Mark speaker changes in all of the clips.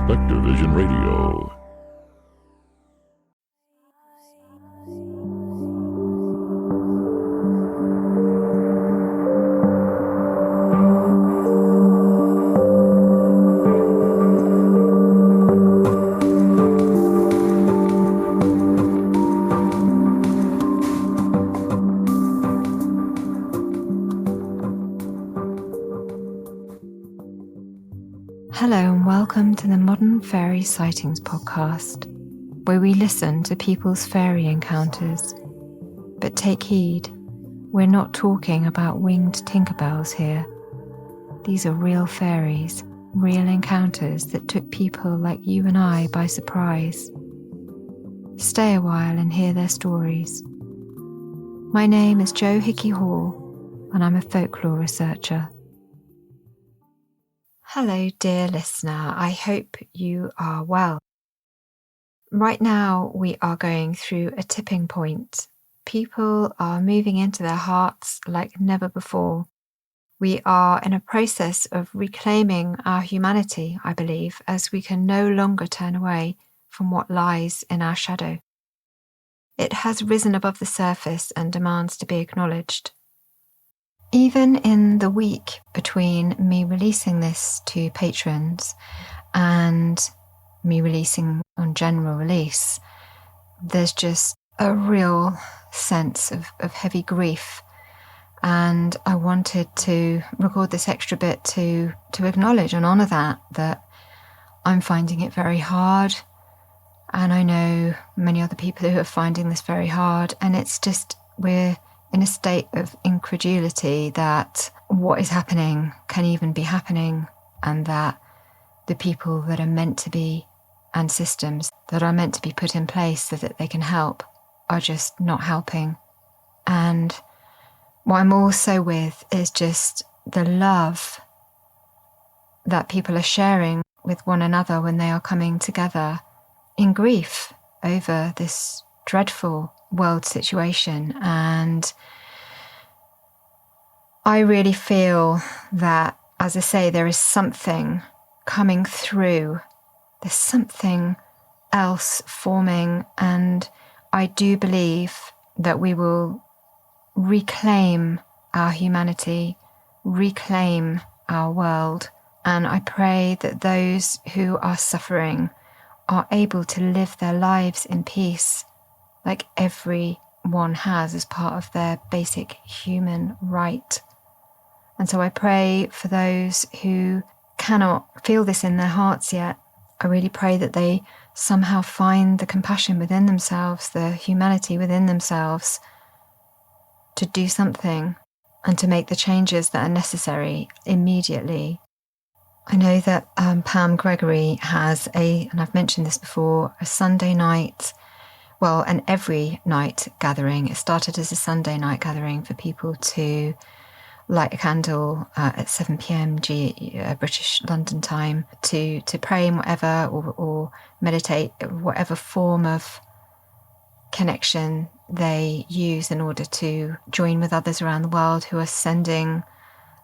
Speaker 1: Spectrovision Radio.
Speaker 2: Hello and welcome to the Modern Fairy Sightings podcast, where we listen to people's fairy encounters. But take heed, we're not talking about winged Tinkerbells here. These are real fairies, real encounters that took people like you and I by surprise. Stay a while and hear their stories. My name is Jo Hickey Hall, and I'm a folklore researcher. Hello, dear listener. I hope you are well. Right now, we are going through a tipping point. People are moving into their hearts like never before. We are in a process of reclaiming our humanity, I believe, as we can no longer turn away from what lies in our shadow. It has risen above the surface and demands to be acknowledged. Even in the week between me releasing this to patrons and me releasing on general release, there's just a real sense of heavy grief. And I wanted to record this extra bit to acknowledge and honour that I'm finding it very hard. And I know many other people who are finding this very hard. And it's just, we're in a state of incredulity that what is happening can even be happening, and that the people that are meant to be and systems that are meant to be put in place so that they can help are just not helping. And what I'm also with is just the love that people are sharing with one another when they are coming together in grief over this dreadful world situation. And I really feel that, as I say, there is something coming through. There's something else forming, and I do believe that we will reclaim our humanity, reclaim our world. And I pray that those who are suffering are able to live their lives in peace, like everyone has as part of their basic human right. And so I pray for those who cannot feel this in their hearts yet. I really pray that they somehow find the compassion within themselves, the humanity within themselves, to do something and to make the changes that are necessary immediately. I know that Pam Gregory has and I've mentioned this before, a Sunday night, an every night gathering. It started as a Sunday night gathering for people to light a candle at 7 p.m. British London time to pray in whatever or meditate, whatever form of connection they use in order to join with others around the world who are sending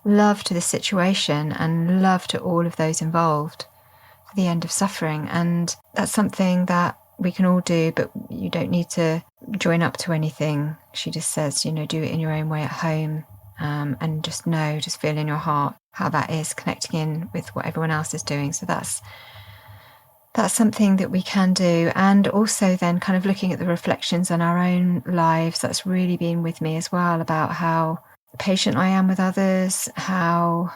Speaker 2: love to the situation and love to all of those involved for the end of suffering. And that's something that we can all do, but you don't need to join up to anything. She just says, do it in your own way at home, and just feel in your heart how that is connecting in with what everyone else is doing. So that's something that we can do. And also then kind of looking at the reflections on our own lives, that's really been with me as well, about how patient I am with others, how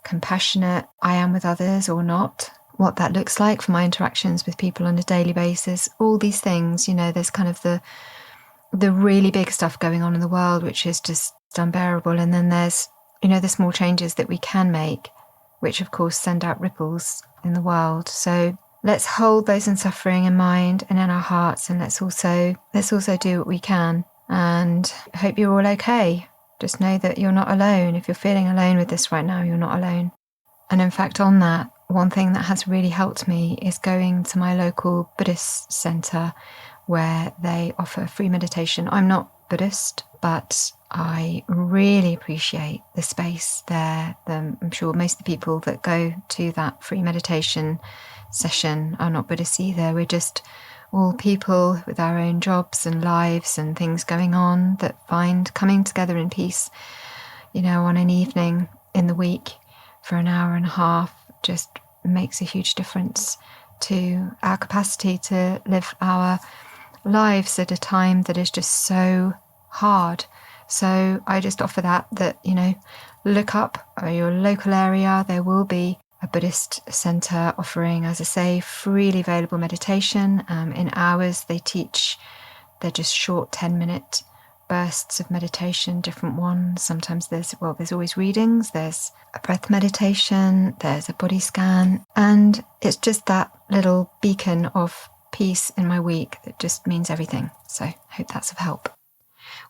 Speaker 2: compassionate I am with others or not, what that looks like for my interactions with people on a daily basis. All these things, there's kind of the really big stuff going on in the world, which is just unbearable. And then there's, the small changes that we can make, which of course send out ripples in the world. So let's hold those in suffering in mind and in our hearts, and let's also do what we can. And I hope you're all okay. Just know that you're not alone. If you're feeling alone with this right now, you're not alone. And in fact, on that, one thing that has really helped me is going to my local Buddhist centre where they offer free meditation. I'm not Buddhist, but I really appreciate the space there. I'm sure most of the people that go to that free meditation session are not Buddhists either. We're just all people with our own jobs and lives and things going on that find coming together in peace, on an evening in the week for an hour and a half just makes a huge difference to our capacity to live our lives at a time that is just so hard. So I just offer that, look up your local area. There will be a Buddhist centre offering, as I say, freely available meditation. In hours they teach, they're just short 10-minute bursts of meditation, different ones. Sometimes there's always readings, there's a breath meditation, there's a body scan, and it's just that little beacon of peace in my week that just means everything. So I hope that's of help.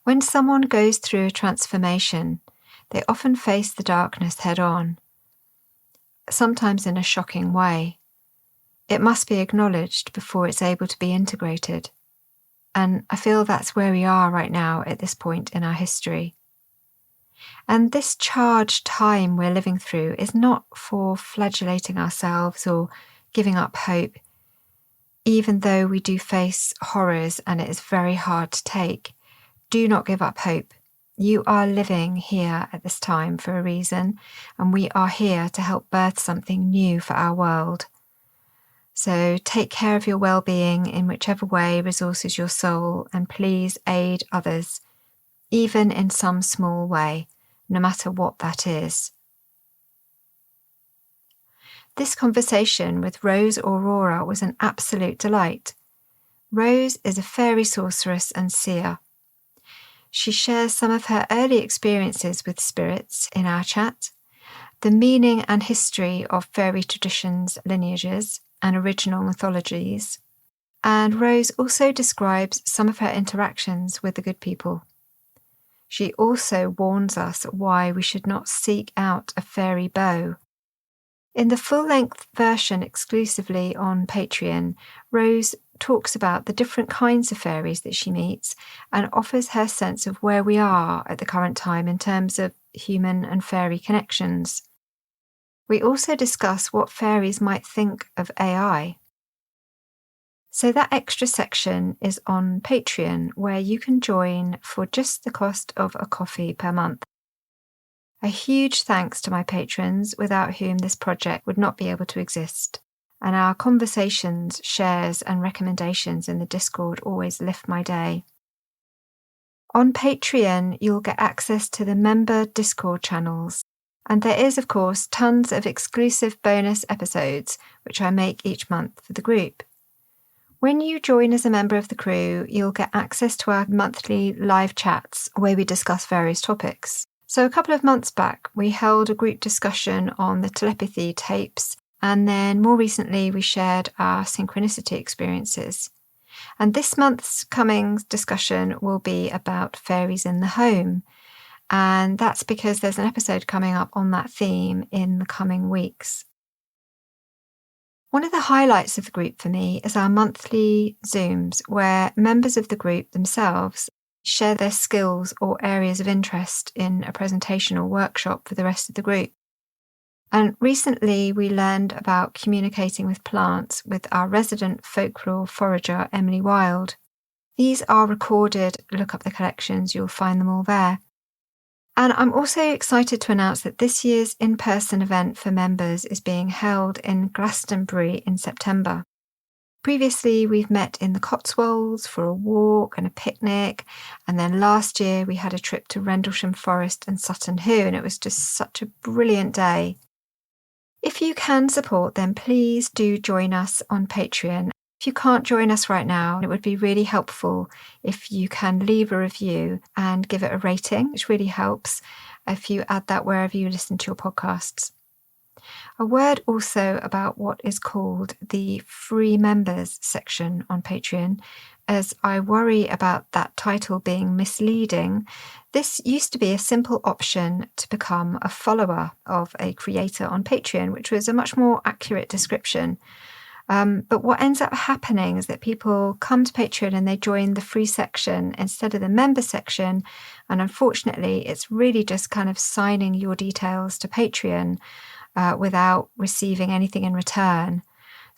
Speaker 2: When someone goes through a transformation, they often face the darkness head on, sometimes in a shocking way. It must be acknowledged before it's able to be integrated. And I feel that's where we are right now at this point in our history. And this charged time we're living through is not for flagellating ourselves or giving up hope, even though we do face horrors and it is very hard to take. Do not give up hope. You are living here at this time for a reason, and we are here to help birth something new for our world. So take care of your well-being in whichever way resources your soul, and please aid others, even in some small way, no matter what that is. This conversation with Rose Aurora was an absolute delight. Rose is a fairy sorceress and seer. She shares some of her early experiences with spirits in our chat, the meaning and history of fairy traditions, lineages, and original mythologies. And Rose also describes some of her interactions with the good people. She also warns us why we should not seek out a fairy beau. In the full-length version exclusively on Patreon, Rose talks about the different kinds of fairies that she meets and offers her sense of where we are at the current time in terms of human and fairy connections. We also discuss what fairies might think of AI. So that extra section is on Patreon, where you can join for just the cost of a coffee per month. A huge thanks to my patrons, without whom this project would not be able to exist. And our conversations, shares, and recommendations in the Discord always lift my day. On Patreon, you'll get access to the member Discord channels. And there is, of course, tons of exclusive bonus episodes, which I make each month for the group. When you join as a member of the crew, you'll get access to our monthly live chats where we discuss various topics. So a couple of months back, we held a group discussion on the telepathy tapes, and then more recently we shared our synchronicity experiences. And this month's coming discussion will be about fairies in the home, and that's because there's an episode coming up on that theme in the coming weeks. One of the highlights of the group for me is our monthly Zooms, where members of the group themselves share their skills or areas of interest in a presentation or workshop for the rest of the group. And recently we learned about communicating with plants with our resident folklore forager, Emily Wilde. These are recorded, look up the collections, you'll find them all there. And I'm also excited to announce that this year's in-person event for members is being held in Glastonbury in September. Previously, we've met in the Cotswolds for a walk and a picnic, and then last year we had a trip to Rendlesham Forest and Sutton Hoo, and it was just such a brilliant day. If you can support, then please do join us on Patreon. If you can't join us right now, it would be really helpful if you can leave a review and give it a rating, which really helps if you add that wherever you listen to your podcasts. A word also about what is called the free members section on Patreon, as I worry about that title being misleading. This used to be a simple option to become a follower of a creator on Patreon, which was a much more accurate description. But what ends up happening is that people come to Patreon and they join the free section instead of the member section. And unfortunately, it's really just kind of signing your details to Patreon without receiving anything in return.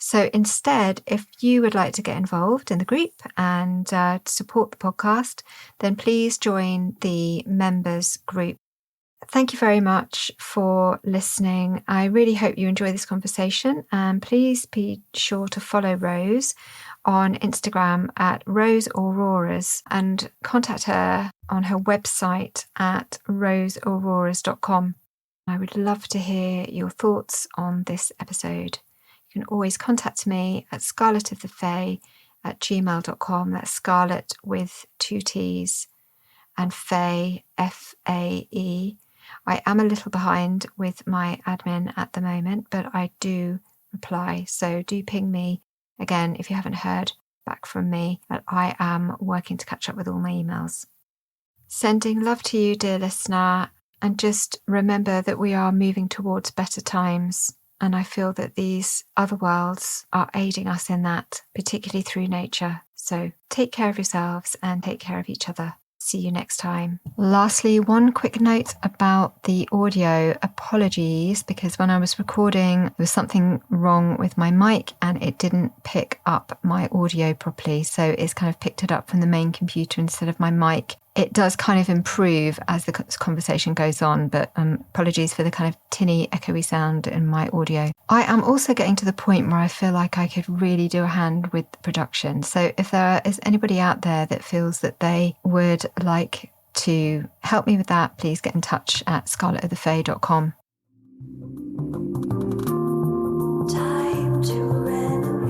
Speaker 2: So instead, if you would like to get involved in the group and support the podcast, then please join the members group. Thank you very much for listening. I really hope you enjoy this conversation, and please be sure to follow Rose on Instagram at Rose Auroras and contact her on her website at roseauroras.com. I would love to hear your thoughts on this episode. You can always contact me at scarlettofthefae at gmail.com. That's Scarlet with 2 T's and Fae, F-A-E. I am a little behind with my admin at the moment, but I do reply. So do ping me again if you haven't heard back from me. But I am working to catch up with all my emails. Sending love to you, dear listener. And just remember that we are moving towards better times. And I feel that these other worlds are aiding us in that, particularly through nature. So take care of yourselves and take care of each other. See you next time. Lastly, one quick note about the audio. Apologies, because when I was recording, there was something wrong with my mic and it didn't pick up my audio properly. So it's kind of picked it up from the main computer instead of my mic. It does kind of improve as the conversation goes on, but apologies for the kind of tinny, echoey sound in my audio. I am also getting to the point where I feel like I could really do a hand with the production. So if there is anybody out there that feels that they would like to help me with that, please get in touch at scarlettofthefae.com. Time to renovate.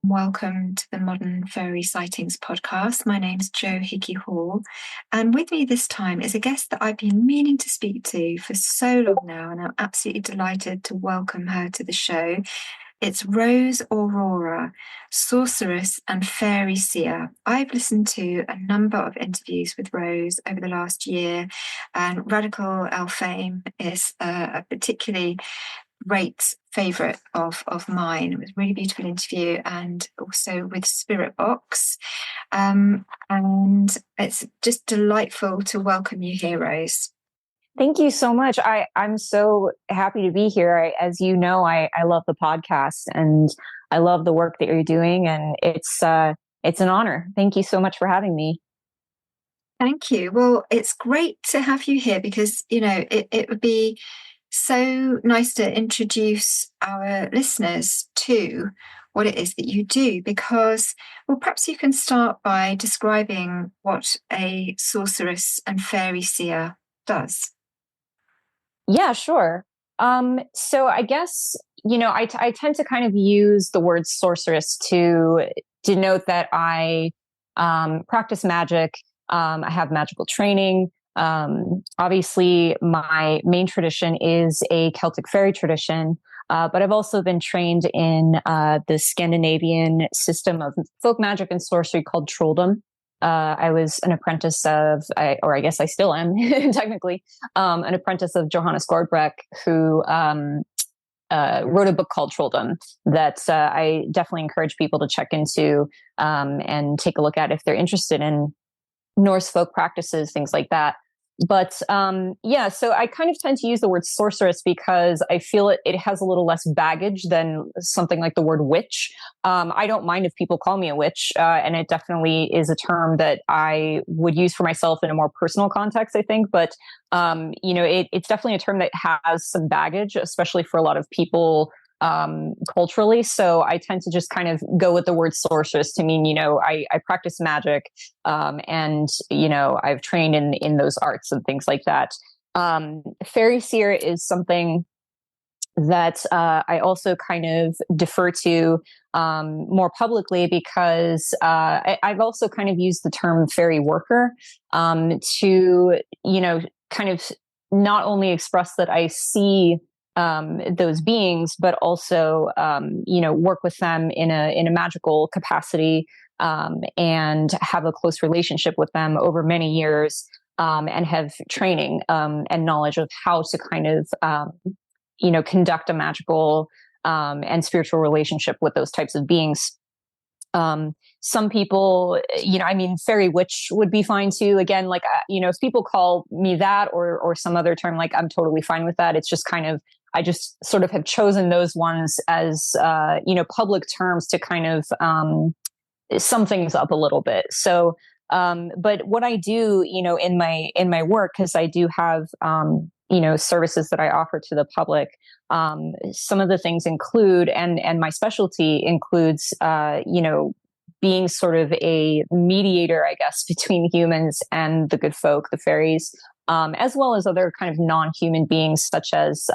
Speaker 2: Welcome to the Modern Fairy Sightings podcast. My name's Jo Hickey Hall, and with me this time is a guest that I've been meaning to speak to for so long now, and I'm absolutely delighted to welcome her to the show. It's Rose Aurora, Sorceress and Fairy Seer. I've listened to a number of interviews with Rose over the last year, and Radical Elf Fame is a particularly great favourite of mine. It was a really beautiful interview, and also with Spirit Box. And it's just delightful to welcome you here, Rose.
Speaker 3: Thank you so much. I'm so happy to be here. As you know, I love the podcast and I love the work that you're doing, and it's an honor. Thank you so much for having me.
Speaker 2: Thank you. Well, it's great to have you here because, you know, it would be so nice to introduce our listeners to what it is that you do, because, well, perhaps you can start by describing what a sorceress and fairy seer does.
Speaker 3: Yeah, sure. So I guess, you know, I tend to kind of use the word sorceress to denote that I practice magic. I have magical training. Obviously, my main tradition is a Celtic fairy tradition, but I've also been trained in the Scandinavian system of folk magic and sorcery called Trolldom. I was an apprentice of, or I guess I still am technically, an apprentice of Johannes Gårdbäck, who wrote a book called Trolldom that I definitely encourage people to check into and take a look at if they're interested in Norse folk practices, things like that. But yeah, so I kind of tend to use the word sorceress because I feel it has a little less baggage than something like the word witch. I don't mind if people call me a witch, and it definitely is a term that I would use for myself in a more personal context, I think. But you know, it's definitely a term that has some baggage, especially for a lot of people culturally. So I tend to just kind of go with the word sorceress to mean, you know, I practice magic, and, you know, I've trained in those arts and things like that. Fairy seer is something that I also kind of defer to more publicly because I've also kind of used the term fairy worker to, you know, kind of not only express that I see those beings, but also, work with them in a magical capacity, and have a close relationship with them over many years, and have training, and knowledge of how to kind of, conduct a magical, and spiritual relationship with those types of beings. Some people, fairy witch would be fine too. Again, like, if people call me that or some other term, like, I'm totally fine with that. It's just kind of, I just sort of have chosen those ones as, public terms to kind of, sum things up a little bit. So, but what I do, in my work, cause I do have, services that I offer to the public. Some of the things include, and my specialty includes, being sort of a mediator, I guess, between humans and the good folk, the fairies, as well as other kind of non-human beings, such as,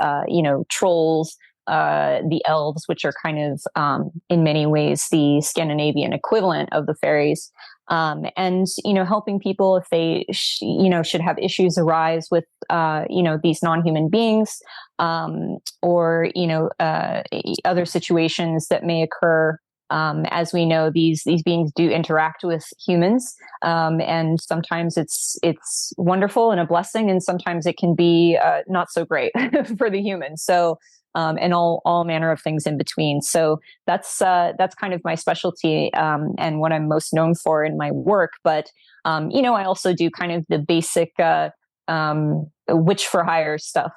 Speaker 3: trolls, the elves, which are kind of, in many ways, the Scandinavian equivalent of the fairies. And, helping people if they, should have issues arise with, these non-human beings, or, other situations that may occur. As we know, these beings do interact with humans, and sometimes it's wonderful and a blessing, and sometimes it can be not so great for the humans. So, and all manner of things in between. So that's kind of my specialty, and what I'm most known for in my work. But I also do kind of the basic witch for hire stuff,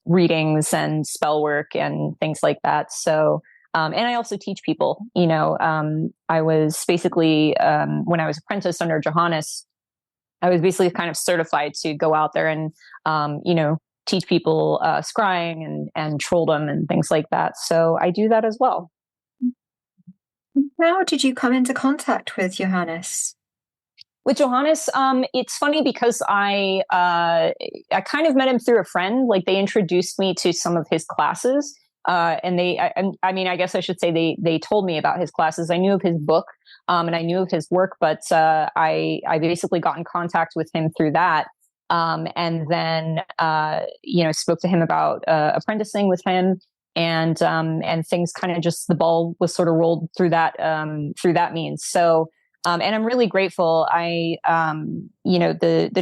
Speaker 3: readings and spell work and things like that. So. And I also teach people, I was basically, when I was apprenticed under Johannes, I was basically kind of certified to go out there and, teach people scrying and trolldom and things like that. So I do that as well.
Speaker 2: How did you come into contact with Johannes?
Speaker 3: With Johannes, it's funny because I kind of met him through a friend. Like, they introduced me to some of his classes. And I guess I should say they told me about his classes. I knew of his book, and I knew of his work, but I basically got in contact with him through that. And then, spoke to him about apprenticing with him, and things kind of just, the ball was sort of rolled through that means. So, and I'm really grateful. The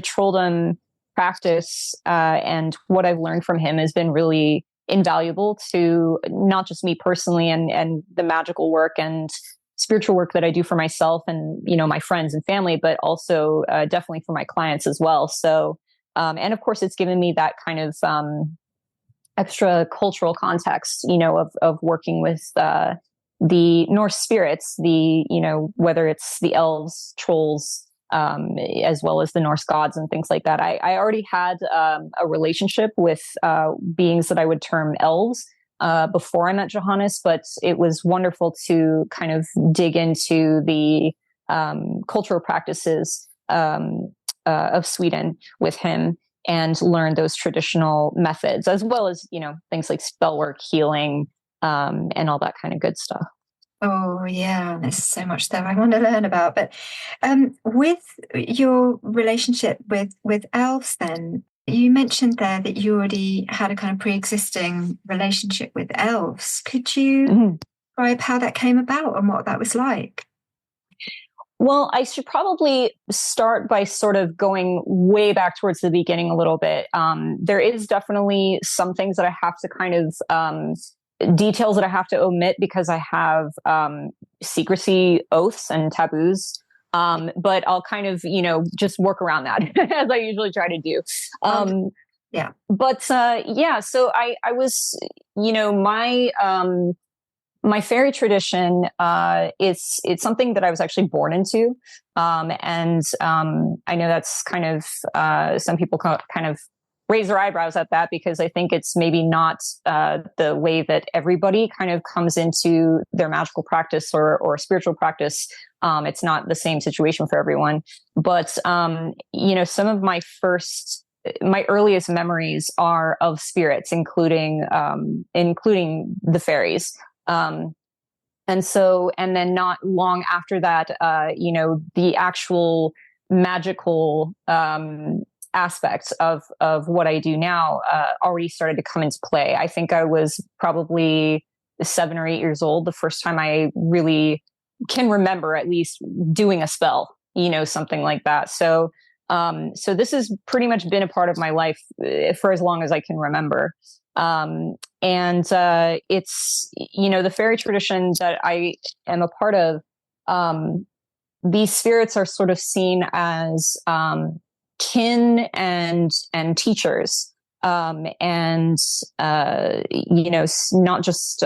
Speaker 3: Trolldom practice, and what I've learned from him has been really invaluable to not just me personally and the magical work and spiritual work that I do for myself and, my friends and family, but also definitely for my clients as well. So, and of course, it's given me that kind of extra cultural context, of working with the Norse spirits, whether it's the elves, trolls, as well as the Norse gods and things like that. I already had a relationship with beings that I would term elves before I met Johannes, but it was wonderful to kind of dig into the cultural practices of Sweden with him and learn those traditional methods, as well as, things like spell work, healing, and all that kind of good stuff.
Speaker 2: Oh, yeah, there's so much there I want to learn about. But with your relationship with elves, then, you mentioned there that you already had a kind of pre-existing relationship with elves. Could you describe how that came about and what that was like?
Speaker 3: Well, I should probably start by sort of going way back towards the beginning a little bit. There is definitely some things that I have to kind of details that I have to omit because I have secrecy oaths and taboos. But I'll kind of, just work around that as I usually try to do.
Speaker 2: Yeah.
Speaker 3: But so I was, my fairy tradition, it's something that I was actually born into. And I know that's kind of, some people kind of raise their eyebrows at that because I think it's maybe not the way that everybody kind of comes into their magical practice or spiritual practice. It's not the same situation for everyone. But, some of my earliest memories are of spirits, including the fairies. And then not long after that, the actual magical aspects of what I do now already started to come into play. I think I was probably 7 or 8 years old the first time I really can remember at least doing a spell, something like that. So this has pretty much been a part of my life for as long as I can remember. And it's, the fairy tradition that I am a part of. These spirits are sort of seen as kin and teachers, and not just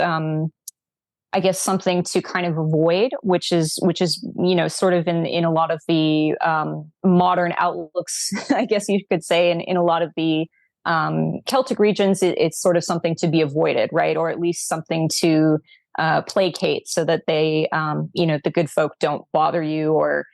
Speaker 3: I guess something to kind of avoid, which is sort of in a lot of the modern outlooks, I guess you could say, in a lot of the Celtic regions, it's sort of something to be avoided, right? Or at least something to placate, so that they, the good folk don't bother you, or,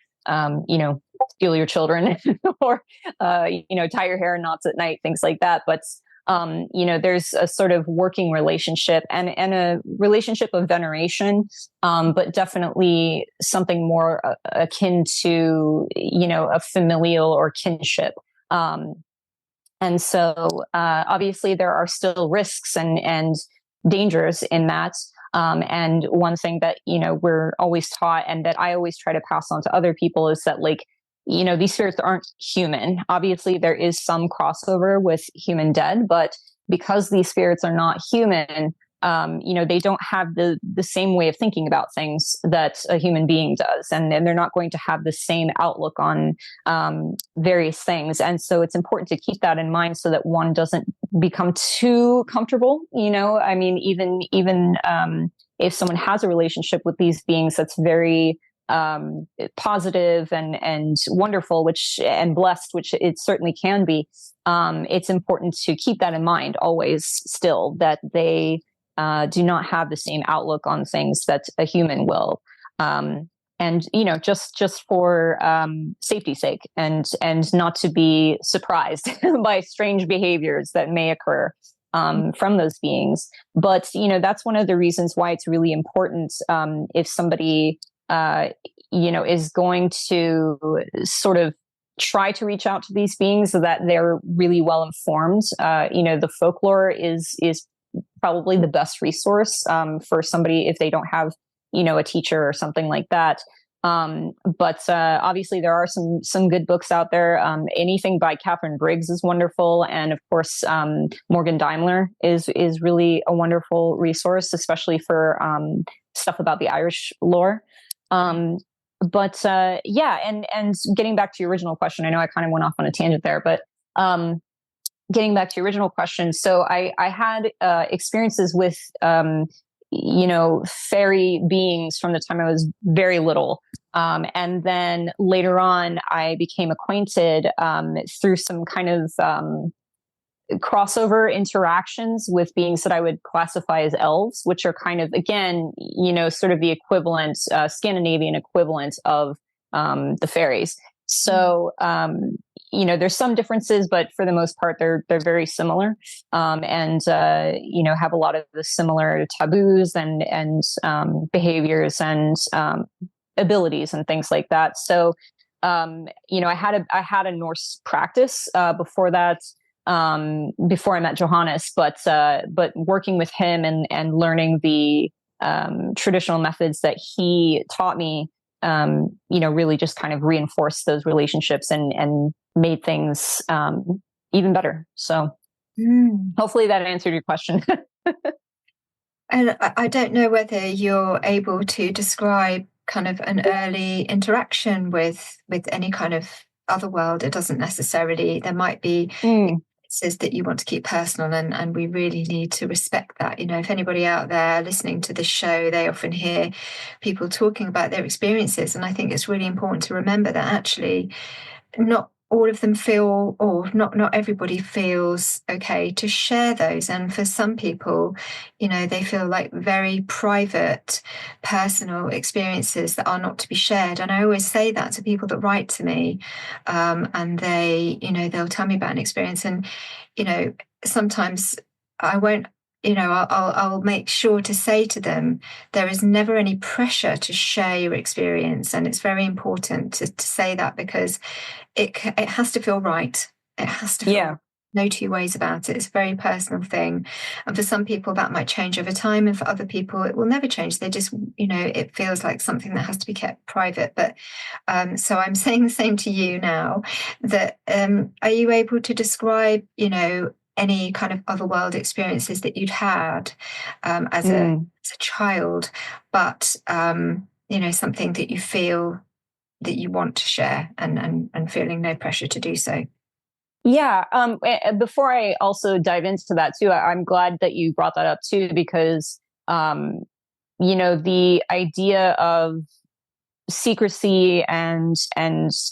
Speaker 3: steal your children, or, tie your hair in knots at night, things like that. But, there's a sort of working relationship and a relationship of veneration, but definitely something more akin to, a familial or kinship. And so, obviously there are still risks and dangers in that. And one thing that, we're always taught, and that I always try to pass on to other people, is that, these spirits aren't human. Obviously, there is some crossover with human dead, but because these spirits are not human, they don't have the same way of thinking about things that a human being does. And they're not going to have the same outlook on various things. And so it's important to keep that in mind, so that one doesn't become too comfortable. Even if someone has a relationship with these beings that's very positive and wonderful, and blessed, which it certainly can be, it's important to keep that in mind always, still, that they do not have the same outlook on things that a human will. And just for safety's sake, and not to be surprised by strange behaviors that may occur from those beings. But that's one of the reasons why it's really important, if somebody is going to sort of try to reach out to these beings, so that they're really well informed. The folklore is probably the best resource for somebody if they don't have a teacher or something like that. But obviously there are some good books out there. Anything by Catherine Briggs is wonderful, and of course Morgan Daimler is really a wonderful resource, especially for stuff about the Irish lore. But and getting back to your original question, I know I kind of went off on a tangent there, but getting back to your original question, so I had experiences with fairy beings from the time I was very little. And then later on, I became acquainted through some kind of crossover interactions with beings that I would classify as elves, which are kind of, again, sort of the equivalent, Scandinavian equivalent of the fairies. So, there's some differences, but for the most part, they're very similar, and have a lot of the similar taboos and behaviors and abilities and things like that. So, I had a Norse practice before that, before I met Johannes, but working with him and learning the traditional methods that he taught me, really just kind of reinforced those relationships and made things even better. So hopefully that answered your question.
Speaker 2: And I don't know whether you're able to describe kind of an early interaction with any kind of other world. It doesn't necessarily, there might be experiences that you want to keep personal, and we really need to respect that. If anybody out there listening to this show, they often hear people talking about their experiences, and I think it's really important to remember that actually not all of them feel, or not everybody feels okay to share those. And for some people, they feel like very private, personal experiences that are not to be shared. And I always say that to people that write to me, and they, they'll tell me about an experience, and, sometimes I won't, I'll make sure to say to them, there is never any pressure to share your experience. And it's very important to say that, because it has to feel right. It has to feel
Speaker 3: Yeah.
Speaker 2: no two ways about it. It's a very personal thing. And for some people that might change over time. And for other people, it will never change. They just, it feels like something that has to be kept private. But so I'm saying the same to you now, that are you able to describe, any kind of otherworld experiences that you'd had as a child, but, something that you feel that you want to share and feeling no pressure to do so?
Speaker 3: Yeah. Before I also dive into that too, I'm glad that you brought that up too, because, the idea of secrecy and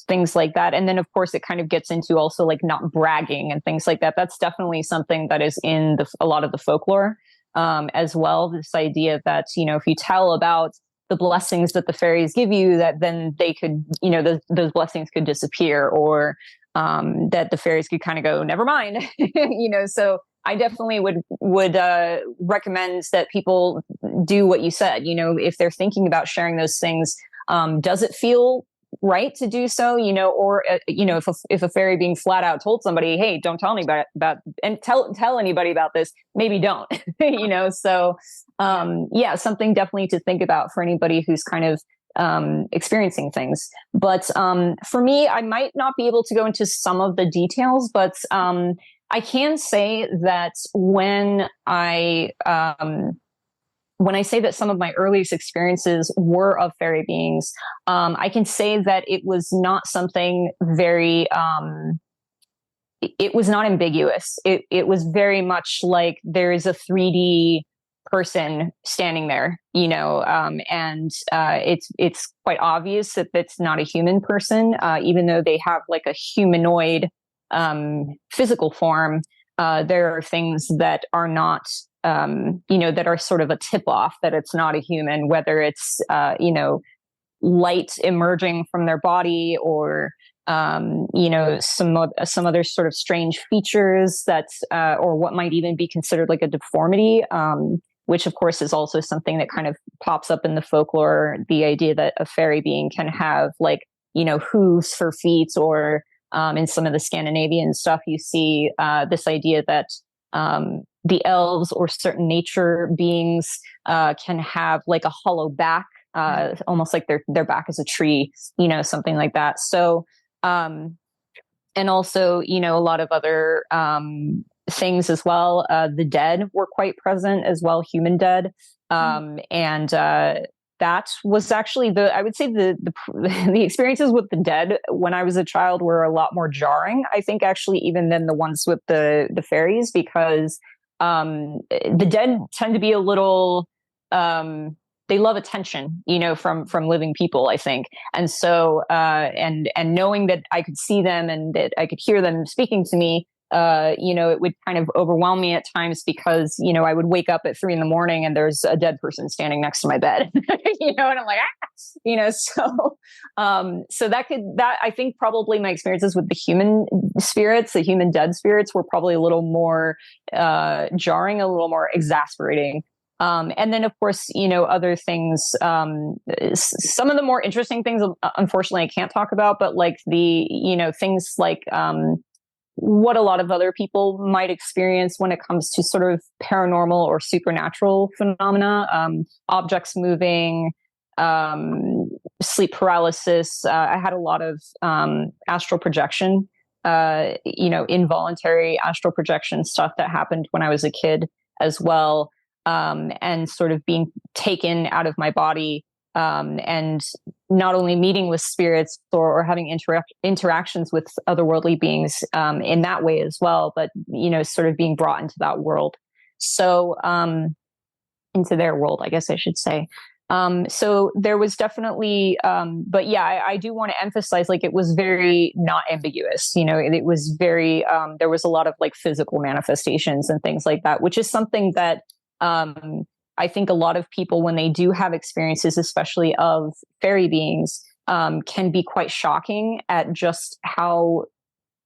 Speaker 3: things like that. And then of course it kind of gets into also like not bragging and things like that. That's definitely something that is in a lot of the folklore, as well. This idea that, if you tell about the blessings that the fairies give you, that then they could, those blessings could disappear, or that the fairies could kind of go, never mind, so I definitely would recommend that people do what you said, if they're thinking about sharing those things, does it feel right to do so, or, if a fairy being flat out told somebody, hey, don't tell anybody about, and tell anybody about this, maybe don't, so, something definitely to think about for anybody who's kind of, experiencing things. But for me, I might not be able to go into some of the details, but I can say that when I say that some of my earliest experiences were of fairy beings, I can say that it was not something very, it was not ambiguous. It was very much like there is a 3D person standing there, and it's quite obvious that that's not a human person, even though they have like a humanoid physical form. There are things that are not, that are sort of a tip off that it's not a human, whether it's, light emerging from their body, or, some other sort of strange features that's, or what might even be considered like a deformity, which of course is also something that kind of pops up in the folklore. The idea that a fairy being can have like, hooves for feet, or, in some of the Scandinavian stuff, you see this idea that the elves or certain nature beings can have like a hollow back, almost like their back is a tree, something like that. So, and also, a lot of other things as well. The dead were quite present as well, human dead, and that was actually I would say the experiences with the dead when I was a child were a lot more jarring, I think, actually, even than the ones with the fairies, because the dead tend to be a little, they love attention, from living people, I think. And so, and knowing that I could see them and that I could hear them speaking to me, it would kind of overwhelm me at times, because, I would wake up at 3 a.m. and there's a dead person standing next to my bed, and I'm like, so that I think probably my experiences with the human spirits, the human dead spirits, were probably a little more, jarring, a little more exasperating. And then of course, other things, some of the more interesting things, unfortunately, I can't talk about, but like the, things like, what a lot of other people might experience when it comes to sort of paranormal or supernatural phenomena, objects moving, sleep paralysis. I had a lot of astral projection, involuntary astral projection stuff that happened when I was a kid as well, and sort of being taken out of my body, and not only meeting with spirits or having interactions with otherworldly beings in that way as well, but, sort of being brought into that world. So into their world, I guess I should say. So there was definitely, but yeah, I do want to emphasize, like, it was very not ambiguous, it was very, there was a lot of like physical manifestations and things like that, which is something that, I think a lot of people, when they do have experiences, especially of fairy beings, can be quite shocking at just how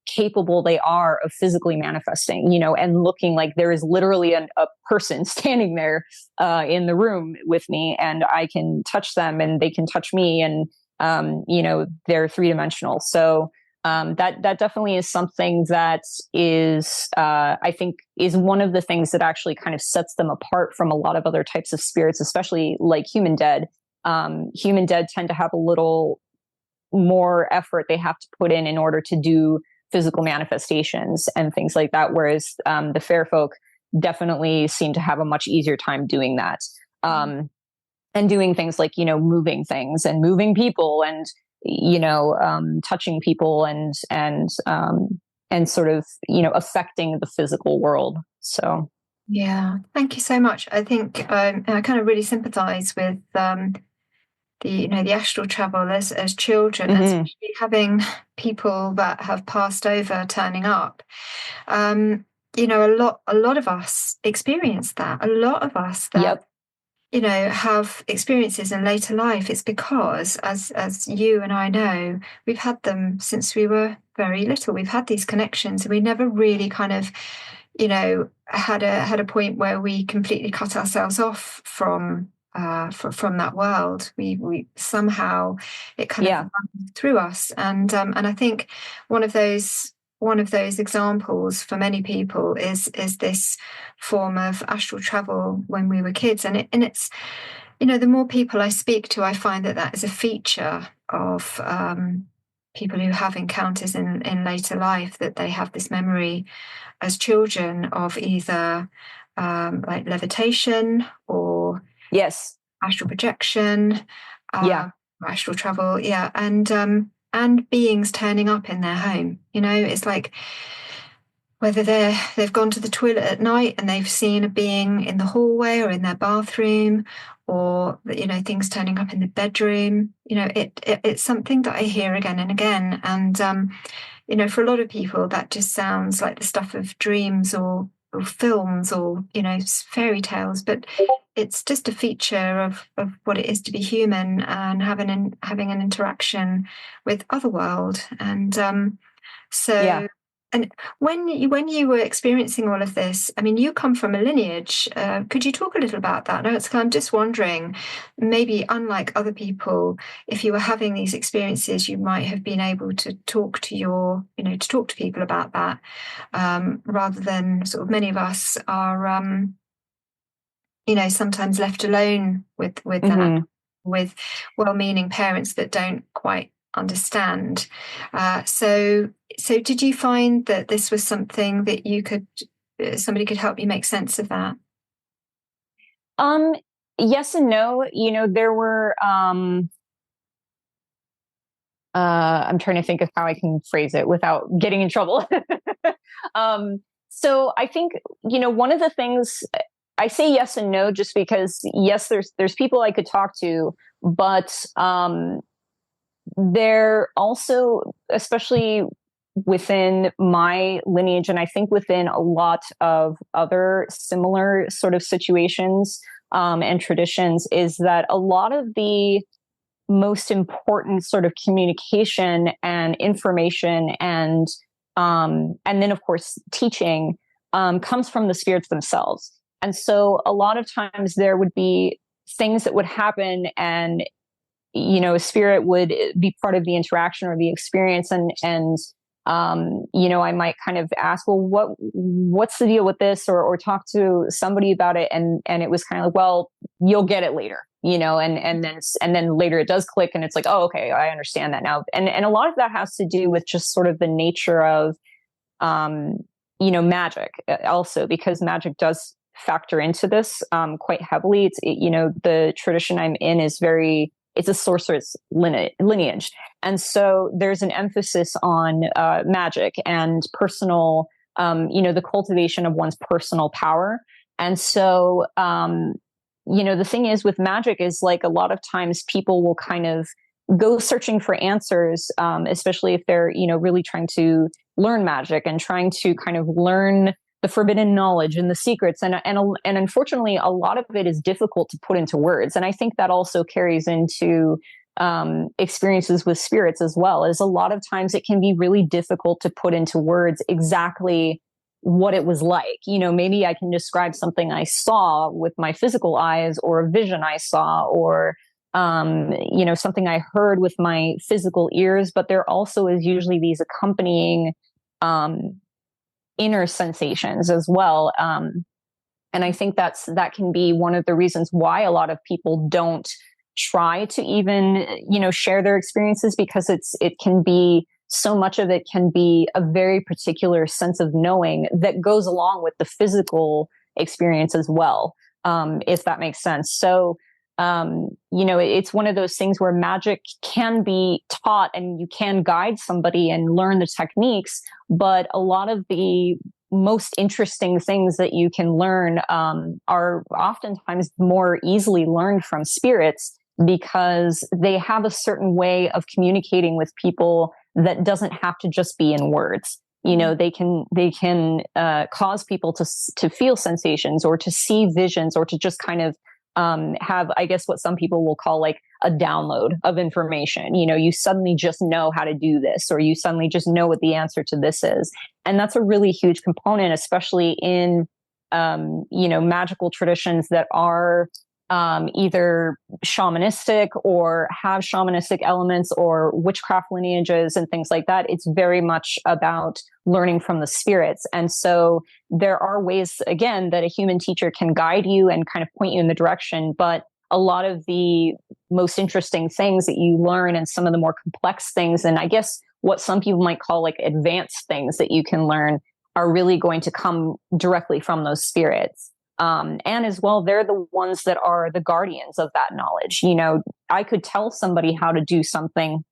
Speaker 3: capable they are of physically manifesting, and looking like there is literally a person standing there in the room with me, and I can touch them and they can touch me, and they're 3-dimensional. So That definitely is something that is, I think, is one of the things that actually kind of sets them apart from a lot of other types of spirits, especially like human dead. Human dead tend to have a little more effort they have to put in order to do physical manifestations and things like that, whereas the fair folk definitely seem to have a much easier time doing that. And doing things like, moving things and moving people and, touching people and sort of, affecting the physical world. So.
Speaker 2: Yeah, thank you so much. I think I kind of really sympathize with the astral travel as children, and especially having people that have passed over turning up. A lot of us experience that. A lot of us that have experiences in later life. It's because, as you and I know, we've had them since we were very little. We've had these connections, and we never really kind of, had a point where we completely cut ourselves off from that world. We somehow it kind of runs through us, and I think one of those examples for many people is this form of astral travel when we were kids, and it's the more people I speak to, I find that is a feature of people who have encounters in later life, that they have this memory as children of either like levitation or astral projection, astral travel, and beings turning up in their home. It's like whether they've gone to the toilet at night and they've seen a being in the hallway or in their bathroom, or things turning up in the bedroom. It's something that I hear again and again, and for a lot of people that just sounds like the stuff of dreams or films or fairy tales, but it's just a feature of what it is to be human and having an interaction with otherworld. And and when you were experiencing all of this, I mean, you come from a lineage. Could you talk a little about that? No, I'm just wondering, maybe unlike other people, if you were having these experiences, you might have been able to talk to people about that, rather than sort of many of us are, sometimes left alone with that, with well-meaning parents that don't quite understand. So did you find that this was something that somebody could help you make sense of that?
Speaker 3: Yes and no. There were, I'm trying to think of how I can phrase it without getting in trouble. So I think, one of the things, I say yes and no just because, yes, there's people I could talk to, but they're also, especially within my lineage, and I think within a lot of other similar sort of situations and traditions, is that a lot of the most important sort of communication and information and then of course teaching comes from the spirits themselves. And so a lot of times there would be things that would happen, and a spirit would be part of the interaction or the experience, and I might kind of ask, well, what's the deal with this, or talk to somebody about it, and it was kind of like, well, you'll get it later, and then later it does click, and it's like, oh, okay, I understand that now, and a lot of that has to do with just sort of the nature of magic, also because magic does factor into this quite heavily. It's the tradition I'm in is it's a sorceress lineage. And so there's an emphasis on magic and personal, the cultivation of one's personal power. And so, the thing is with magic is, like, a lot of times people will kind of go searching for answers, especially if they're, really trying to learn magic and trying to kind of learn the forbidden knowledge and the secrets. And unfortunately, a lot of it is difficult to put into words. And I think that also carries into experiences with spirits as well, as a lot of times it can be really difficult to put into words exactly what it was like. Maybe I can describe something I saw with my physical eyes, or a vision I saw, or something I heard with my physical ears, but there also is usually these accompanying inner sensations as well. And I think that can be one of the reasons why a lot of people don't try to even, share their experiences, because it can be, so much of it can be a very particular sense of knowing that goes along with the physical experience as well, if that makes sense. So, it's one of those things where magic can be taught and you can guide somebody and learn the techniques, but a lot of the most interesting things that you can learn are oftentimes more easily learned from spirits, because they have a certain way of communicating with people that doesn't have to just be in words. They can cause people to feel sensations, or to see visions, or to just kind of have, I guess, what some people will call like a download of information. You suddenly just know how to do this, or you suddenly just know what the answer to this is. And that's a really huge component, especially in, magical traditions that are either shamanistic or have shamanistic elements, or witchcraft lineages and things like that. It's very much about learning from the spirits. And so there are ways, again, that a human teacher can guide you and kind of point you in the direction. But a lot of the most interesting things that you learn, and some of the more complex things, and I guess what some people might call like advanced things that you can learn, are really going to come directly from those spirits. And as well, they're the ones that are the guardians of that knowledge. I could tell somebody how to do something,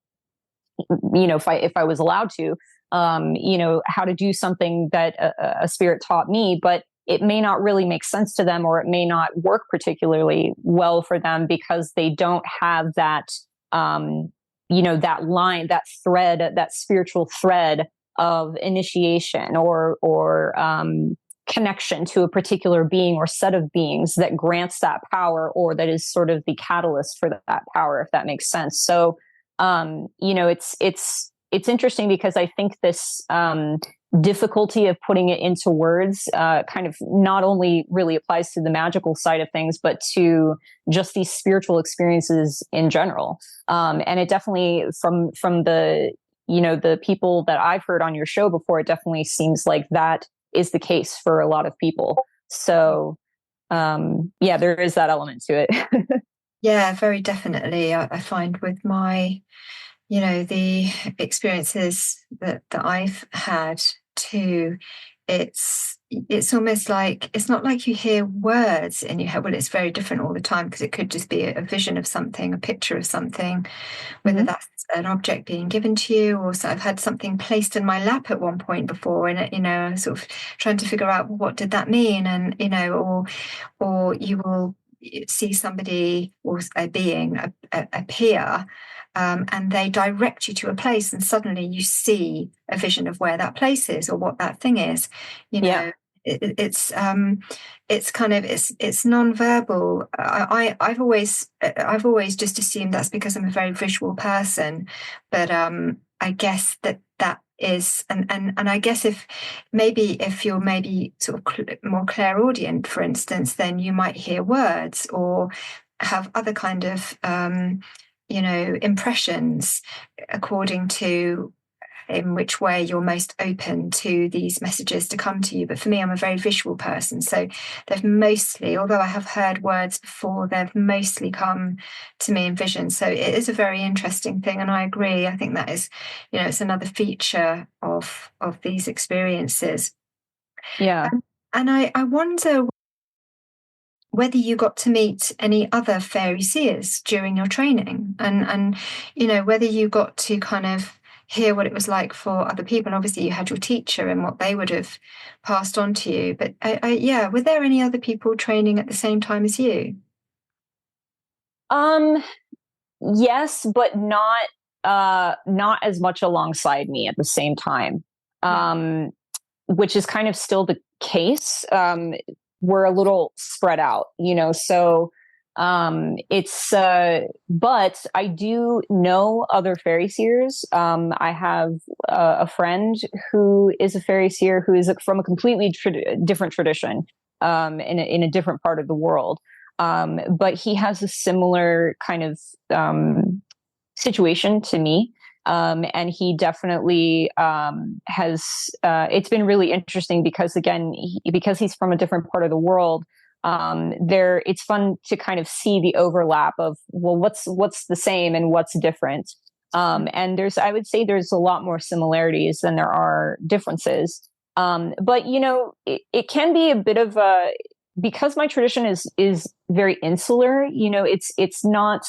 Speaker 3: if I was allowed to, how to do something that a spirit taught me, but it may not really make sense to them, or it may not work particularly well for them, because they don't have that, that line, that thread, that spiritual thread of initiation, or connection to a particular being or set of beings that grants that power, or that is sort of the catalyst for that power, if that makes sense. So, it's interesting, because I think this difficulty of putting it into words kind of not only really applies to the magical side of things, but to just these spiritual experiences in general. And it definitely, from the, the people that I've heard on your show before, it definitely seems like that is the case for a lot of people. So, there is that element to it.
Speaker 2: Yeah, very definitely. I find with my, the experiences that I've had too, it's almost like, it's not like you hear words in your head. Well, it's very different all the time, because it could just be a vision of something, a picture of something, whether that's an object being given to you, or so I've had something placed in my lap at one point before, and sort of trying to figure out what did that mean, and or you will see somebody or a being appear, and they direct you to a place, and suddenly you see a vision of where that place is, or what that thing is. It's kind of it's non-verbal. I've always just assumed that's because I'm a very visual person, but I guess that is, and I guess if you're maybe sort of more clairaudient, for instance, then you might hear words, or have other kind of impressions, according to in which way you're most open to these messages to come to you. But for me, I'm a very visual person, so they've mostly, although I have heard words before, they've mostly come to me in vision. So it is a very interesting thing, and I agree. I think that is, it's another feature of these experiences.
Speaker 3: Yeah.
Speaker 2: And I wonder whether you got to meet any other fairy seers during your training, and whether you got to kind of hear what it was like for other people. And obviously you had your teacher and what they would have passed on to you, but were there any other people training at the same time as you?
Speaker 3: Yes, but not as much alongside me at the same time, which is kind of still the case. We're a little spread out, so but I do know other fairy seers. I have a friend who is a fairy seer, who is from a completely different tradition, in a different part of the world. But he has a similar kind of situation to me. And he definitely has, it's been really interesting because, again, because he's from a different part of the world, it's fun to kind of see the overlap of, well, what's the same and what's different. And I would say there's a lot more similarities than there are differences. But, it can be a bit of because my tradition is very insular, it's not,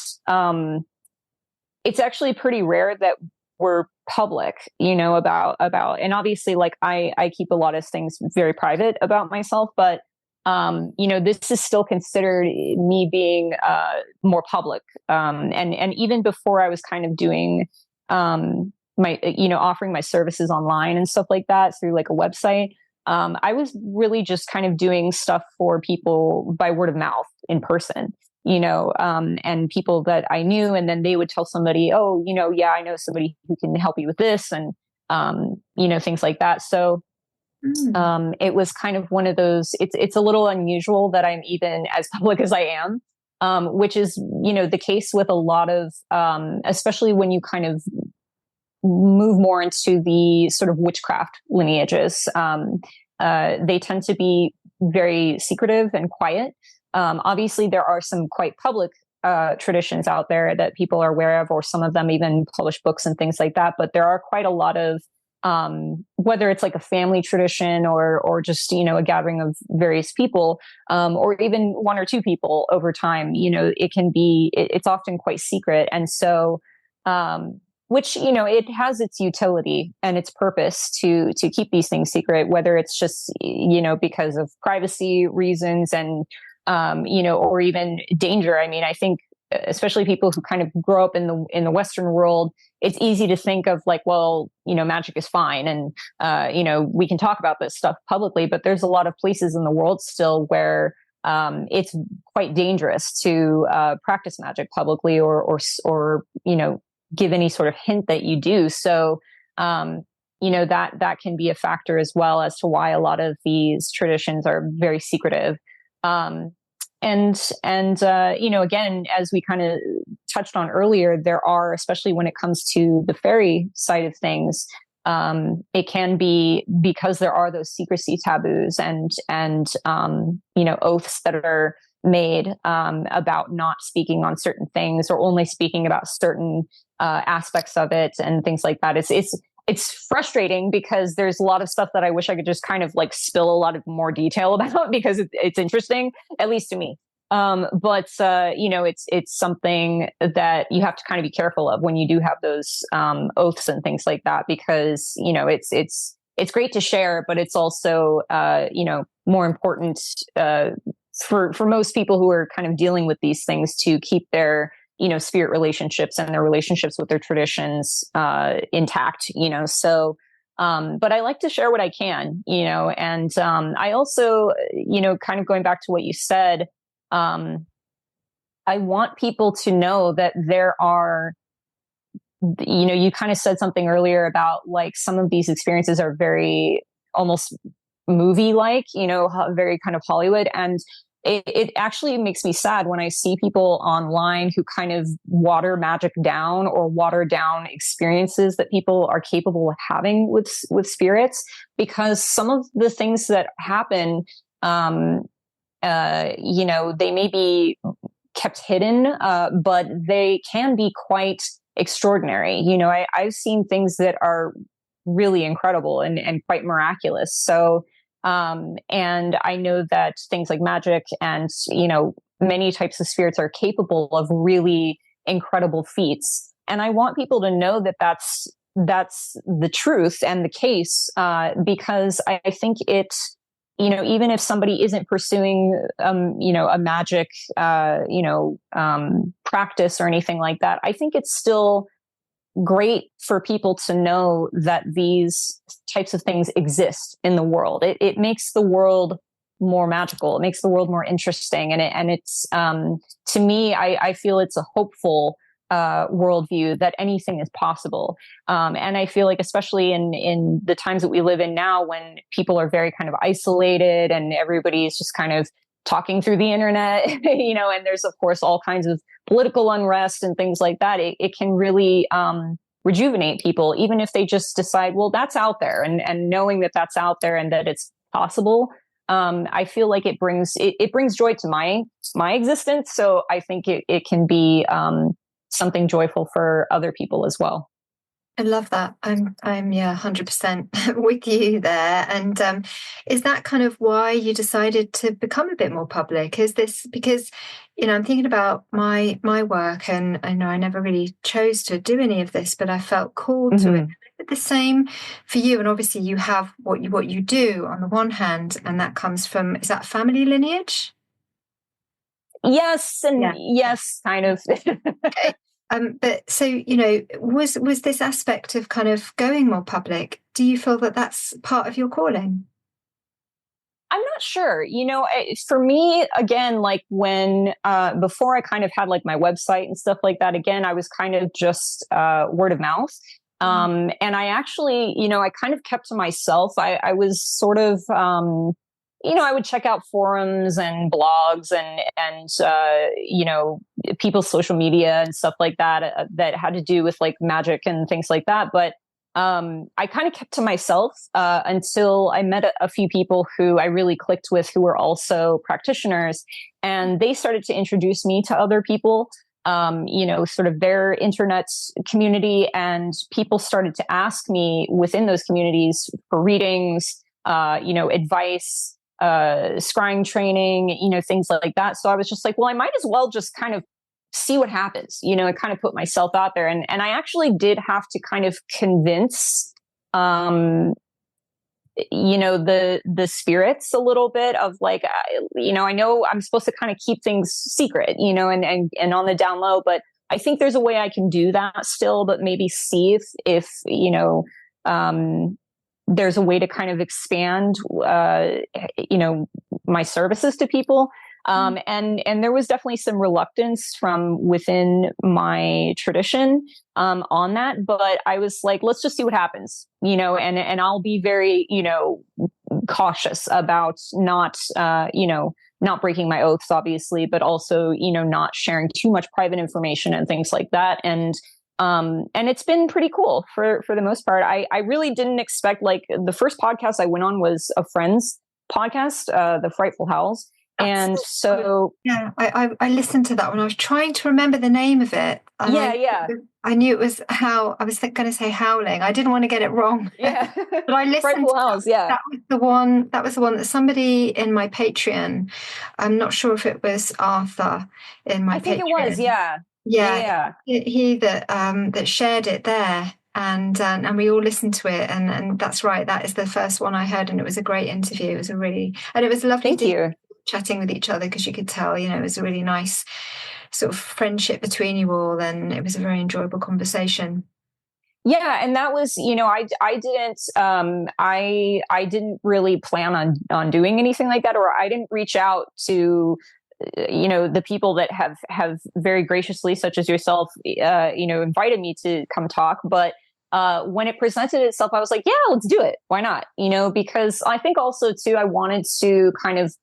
Speaker 3: it's actually pretty rare that we're public, about, and obviously, like, I keep a lot of things very private about myself, but, this is still considered me being, more public. And even before I was kind of doing, offering my services online and stuff like that through like a website, I was really just kind of doing stuff for people by word of mouth in person. And people that I knew, and then they would tell somebody, oh, yeah, I know somebody who can help you with this, and, things like that. So, it was kind of one of those, it's a little unusual that I'm even as public as I am, which is, the case with a lot of, especially when you kind of move more into the sort of witchcraft lineages. They tend to be very secretive and quiet. Obviously, there are some quite public traditions out there that people are aware of, or some of them even publish books and things like that. But there are quite a lot of, whether it's like a family tradition or just, a gathering of various people, or even one or two people over time, it's often quite secret. And so, which, it has its utility and its purpose to keep these things secret, whether it's just, because of privacy reasons and, or even danger. I mean, I think especially people who kind of grow up in the Western world, it's easy to think of like, well, magic is fine. And, we can talk about this stuff publicly, but there's a lot of places in the world still where, it's quite dangerous to, practice magic publicly or, give any sort of hint that you do. So, that can be a factor as well as to why a lot of these traditions are very secretive. And again, as we kind of touched on earlier, there are, especially when it comes to the fairy side of things, it can be because there are those secrecy taboos and oaths that are made, about not speaking on certain things or only speaking about certain, aspects of it and things like that. It's frustrating because there's a lot of stuff that I wish I could just kind of like spill a lot of more detail about because it's interesting, at least to me. But it's something that you have to kind of be careful of when you do have those, oaths and things like that, because, it's great to share, but it's also, more important, for most people who are kind of dealing with these things to keep their, spirit relationships and their relationships with their traditions, intact, so, but I like to share what I can, and, I also, kind of going back to what you said, I want people to know that there are, you kind of said something earlier about like some of these experiences are very almost movie-like, very kind of Hollywood. And it actually makes me sad when I see people online who kind of water magic down or water down experiences that people are capable of having with spirits, because some of the things that happen, they may be kept hidden, but they can be quite extraordinary. I've seen things that are really incredible and quite miraculous. So, and I know that things like magic and, many types of spirits are capable of really incredible feats. And I want people to know that that's the truth and the case, because I think it's, even if somebody isn't pursuing, a magic, practice or anything like that, I think it's still great for people to know that these types of things exist in the world. It makes the world more magical. It makes the world more interesting. And it's, to me, I feel it's a hopeful, worldview that anything is possible. And I feel like, especially in the times that we live in now, when people are very kind of isolated and everybody is just kind of talking through the internet, and there's of course all kinds of political unrest and things like that. It can really rejuvenate people, even if they just decide, well, that's out there, and knowing that that's out there and that it's possible. I feel like it brings joy to my existence. So I think it can be something joyful for other people as well.
Speaker 2: I love that. I'm 100% with you there. And is that kind of why you decided to become a bit more public? Is this because, I'm thinking about my work, and I know I never really chose to do any of this, but I felt called to it. But the same for you, and obviously you have what you do on the one hand, and that comes from, is that family lineage?
Speaker 3: Yes, and yes, kind of.
Speaker 2: Okay. But so, was this aspect of kind of going more public, do you feel that that's part of your calling?
Speaker 3: I'm not sure. For me, again, like when before I kind of had like my website and stuff like that, again, I was kind of just word of mouth. And I actually, I kind of kept to myself. I was sort of, I would check out forums and blogs and people's social media and stuff like that that had to do with like magic and things like that. But I kind of kept to myself until I met a few people who I really clicked with, who were also practitioners, and they started to introduce me to other people, sort of their internet community, and people started to ask me within those communities for readings, advice, scrying training, things like that. So I was just like, well, I might as well just kind of see what happens, and kind of put myself out there. And I actually did have to kind of convince, the spirits a little bit of like, I know I'm supposed to kind of keep things secret, and on the down low, but I think there's a way I can do that still, but maybe see if there's a way to kind of expand, my services to people. And there was definitely some reluctance from within my tradition, on that, but I was like, let's just see what happens, and I'll be very, cautious about not breaking my oaths, obviously, but also, not sharing too much private information and things like that. And it's been pretty cool for the most part. I really didn't expect, like, the first podcast I went on was a friend's podcast, The Frightful Howls. And so,
Speaker 2: yeah, I listened to that when I was trying to remember the name of it. I knew it was I was going to say howling. I didn't want to get it wrong.
Speaker 3: Yeah,
Speaker 2: but I listened.
Speaker 3: Frightful Howls. Yeah,
Speaker 2: that was the one. That was the one that somebody in my Patreon. I'm not sure if it was Arthur in my. I think
Speaker 3: Patreon. It was. Yeah.
Speaker 2: He that shared it there. And we all listened to it, and that's right. That is the first one I heard, and it was a great interview. It was it was lovely.
Speaker 3: Thank you.
Speaker 2: Chatting with each other, because you could tell, it was a really nice sort of friendship between you all, and it was a very enjoyable conversation.
Speaker 3: Yeah, and that was, I didn't really plan on doing anything like that, or I didn't reach out to the people that have very graciously, such as yourself, invited me to come talk. But when it presented itself, I was like, yeah, let's do it. Why not? Because I think also too, I wanted to kind of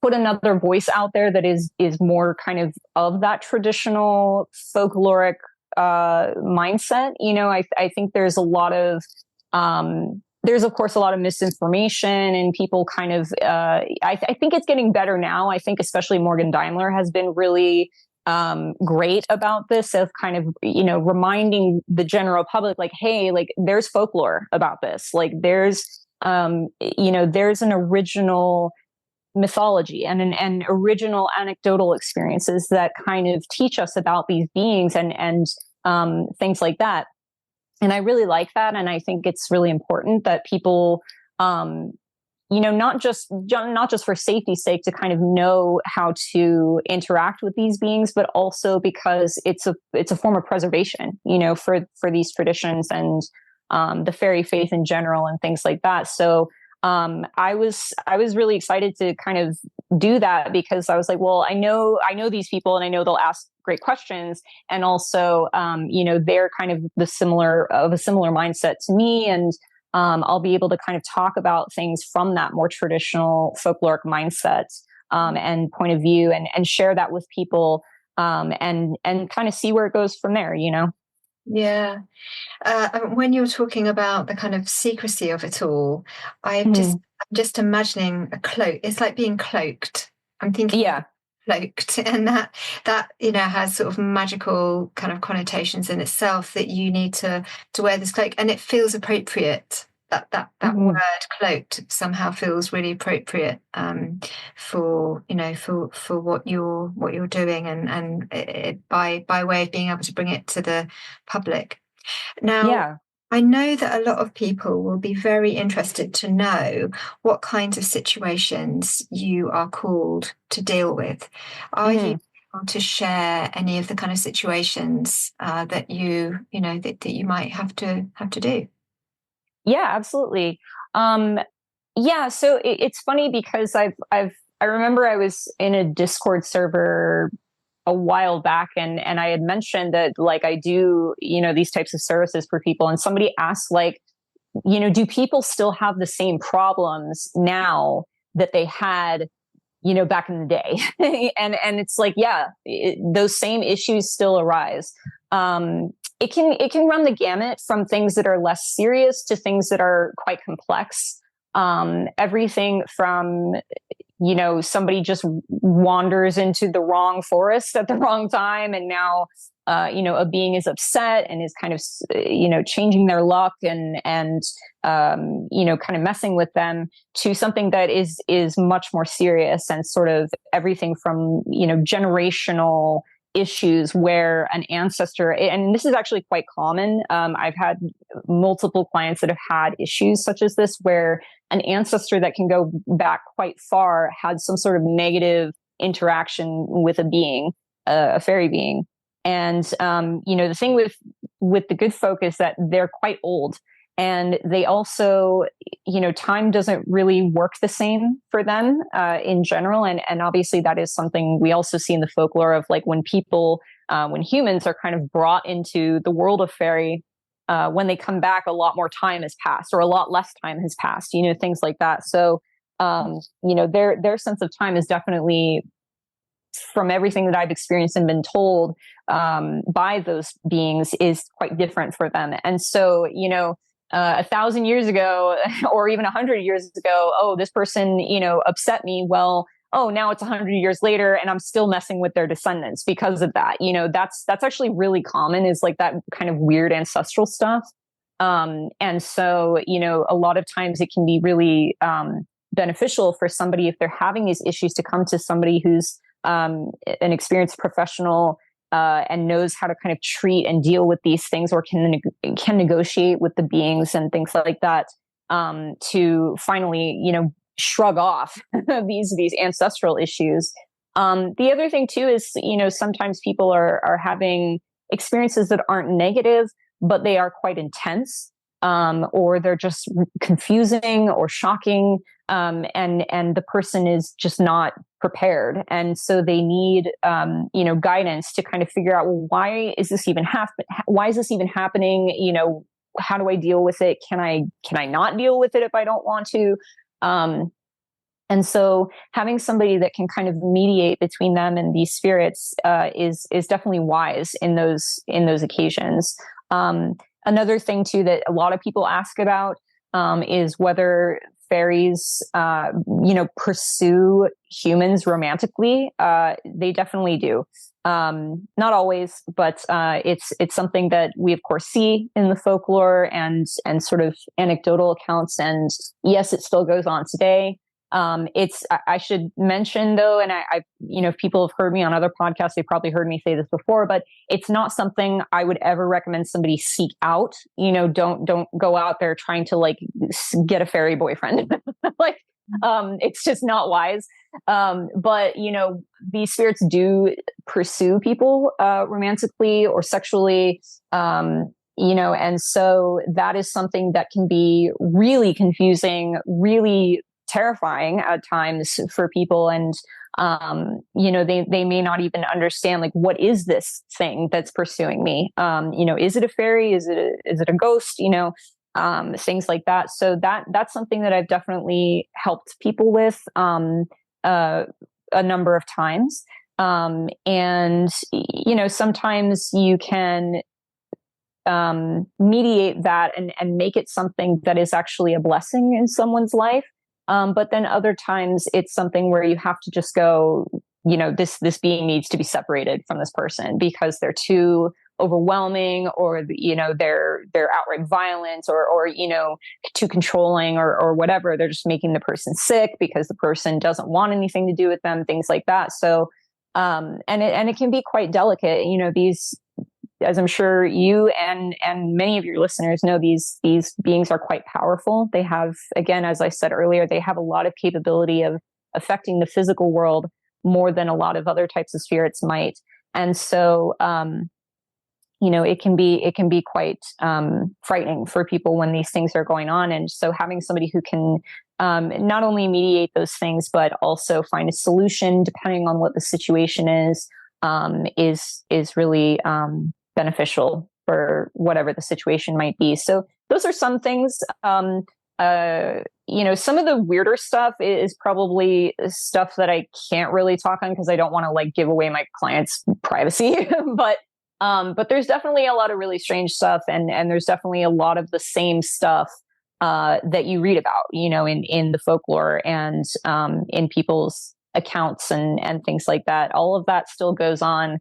Speaker 3: put another voice out there that is more kind of that traditional folkloric mindset. I think there's there's of course a lot of misinformation, and people kind of I think it's getting better now. I think especially Morgan Daimler has been really great about this, of kind of reminding the general public, like, hey, like, there's folklore about this, like there's there's an original mythology and an original anecdotal experiences that kind of teach us about these beings and things like that. And I really like that. And I think it's really important that people, not just for safety's sake, to kind of know how to interact with these beings, but also because it's a form of preservation, for these traditions and the fairy faith in general and things like that. So I was really excited to kind of do that, because I was like, well, I know these people, and I know they'll ask great questions, and also, they're kind of a similar mindset to me, and I'll be able to kind of talk about things from that more traditional folkloric mindset and point of view, and share that with people, and kind of see where it goes from there, you know?
Speaker 2: Yeah. When you're talking about the kind of secrecy of it all, I'm just imagining a cloak. It's like being cloaked. I'm thinking cloaked, and that has sort of magical kind of connotations in itself, that you need to wear this cloak, and it feels appropriate. That word cloaked somehow feels really appropriate for what you're doing, and it, by way of being able to bring it to the public. Now, I know that a lot of people will be very interested to know what kinds of situations you are called to deal with. Are you able to share any of the kind of situations that you might have to do?
Speaker 3: Yeah, absolutely. So it's funny because I remember I was in a Discord server a while back, and I had mentioned that, like, I do, these types of services for people, and somebody asked, like, do people still have the same problems now that they had, back in the day? and it's like, those same issues still arise. It can run the gamut from things that are less serious to things that are quite complex. Everything from, somebody just wanders into the wrong forest at the wrong time, and now, a being is upset and is kind of, changing their luck and kind of messing with them, to something that is much more serious, and sort of everything from, generational issues where an ancestor, and this is actually quite common. I've had multiple clients that have had issues such as this, where an ancestor that can go back quite far had some sort of negative interaction with a being, a fairy being. And, the thing with the good folk is that they're quite old, and they also, time doesn't really work the same for them in general. And obviously that is something we also see in the folklore of, like, when people, when humans are kind of brought into the world of fairy, when they come back, a lot more time has passed, or a lot less time has passed, things like that. So, their sense of time is definitely, from everything that I've experienced and been told by those beings, is quite different for them. And so, 1,000 years ago, or even 100 years ago, oh, this person, upset me. Well, oh, now it's 100 years later, and I'm still messing with their descendants because of that. That's actually really common, is like that kind of weird ancestral stuff. And so, a lot of times it can be really beneficial for somebody, if they're having these issues, to come to somebody who's an experienced professional, and knows how to kind of treat and deal with these things, or can negotiate with the beings and things like that, to finally, shrug off these ancestral issues. The other thing too is, sometimes people are having experiences that aren't negative, but they are quite intense, or they're just confusing or shocking, and the person is just not prepared, and so they need guidance to kind of figure out, well, why is this even happening? How do I deal with it? Can I not deal with it if I don't want to? And so having somebody that can kind of mediate between them and these spirits is definitely wise in those occasions. Another thing too that a lot of people ask about is whether fairies, pursue humans romantically. They definitely do. Not always, but it's something that we of course see in the folklore and sort of anecdotal accounts. And yes, it still goes on today. I should mention though, and I if people have heard me on other podcasts, they probably heard me say this before, but it's not something I would ever recommend somebody seek out. Don't go out there trying to, like, get a fairy boyfriend. Like, it's just not wise. But these spirits do pursue people, romantically or sexually, and so that is something that can be really confusing, really terrifying at times for people. And, they may not even understand, like, what is this thing that's pursuing me? Is it a fairy? Is it a ghost? things like that. So that's something that I've definitely helped people with a number of times. And, sometimes you can mediate that and make it something that is actually a blessing in someone's life. But then other times it's something where you have to just go, this being needs to be separated from this person because they're too overwhelming, or they're outright violent, or too controlling, or whatever. They're just making the person sick because the person doesn't want anything to do with them, things like that. So and it can be quite delicate. These, as I'm sure you and many of your listeners know, these beings are quite powerful. They have, again, as I said earlier, they have a lot of capability of affecting the physical world more than a lot of other types of spirits might. And so it can be quite frightening for people when these things are going on. And so having somebody who can not only mediate those things, but also find a solution depending on what the situation is really beneficial for whatever the situation might be. So those are some things. Some of the weirder stuff is probably stuff that I can't really talk on because I don't want to give away my clients' privacy. But there's definitely a lot of really strange stuff, and there's definitely a lot of the same stuff that you read about, in the folklore and in people's accounts and things like that. All of that still goes on.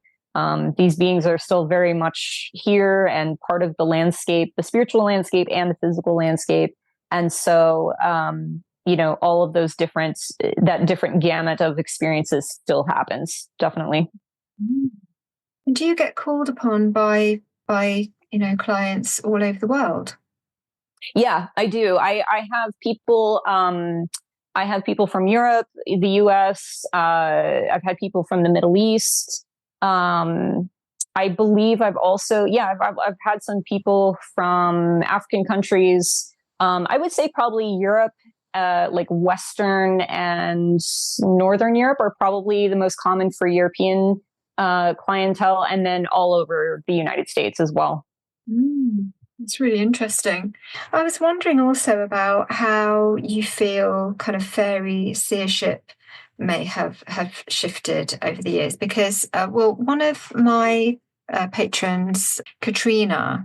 Speaker 3: These beings are still very much here and part of the landscape, the spiritual landscape and the physical landscape. And so, all of those that different gamut of experiences still happens, definitely.
Speaker 2: Do you get called upon by clients all over the world?
Speaker 3: Yeah, I do. I have people. I have people from Europe, the U.S. I've had people from the Middle East. I believe I've also, I've had some people from African countries. I would say probably Europe, Western and Northern Europe are probably the most common for European clientele, and then all over the United States as well.
Speaker 2: It's really interesting. I was wondering also about how you feel kind of fairy seership may have shifted over the years, because one of my patrons, Katrina,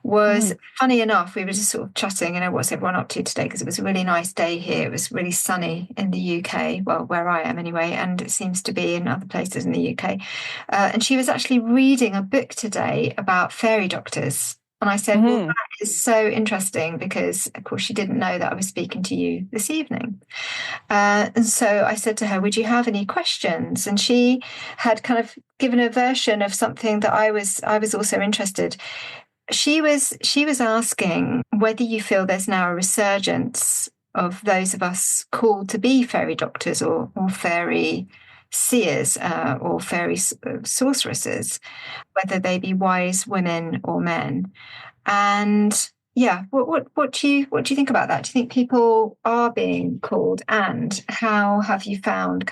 Speaker 2: was funny enough, we were just sort of chatting, what's everyone up to today, because it was a really nice day here. It was really sunny in the UK, well, where I am anyway, and it seems to be in other places in the UK. And she was actually reading a book today about fairy doctors. And I said, well, that is so interesting because, of course, she didn't know that I was speaking to you this evening. And so I said to her, would you have any questions? And she had kind of given a version of something that I was also interested. She was asking whether you feel there's now a resurgence of those of us called to be fairy doctors or fairy seers or fairy sorceresses, whether they be wise women or men. And what do you think about that? Do you think people are being called, and how have you found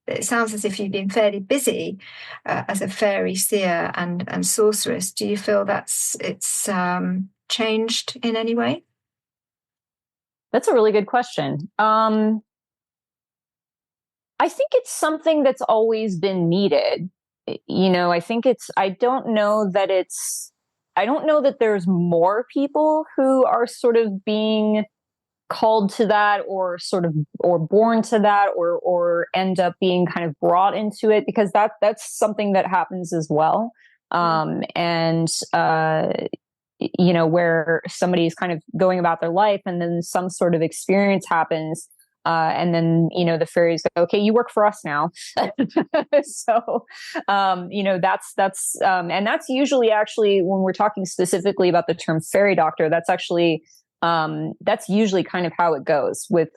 Speaker 2: it sounds as if you've been fairly busy as a fairy seer and sorceress. Do you feel it's changed in any way?
Speaker 3: That's a really good question. I think it's something that's always been needed. I don't know that there's more people who are sort of being called to that, or born to that, or end up being kind of brought into it, because that's something that happens as well. Where somebody's kind of going about their life, and then some sort of experience happens. And then, the fairies go, okay, you work for us now. So, that's usually actually, when we're talking specifically about the term fairy doctor, that's usually kind of how it goes with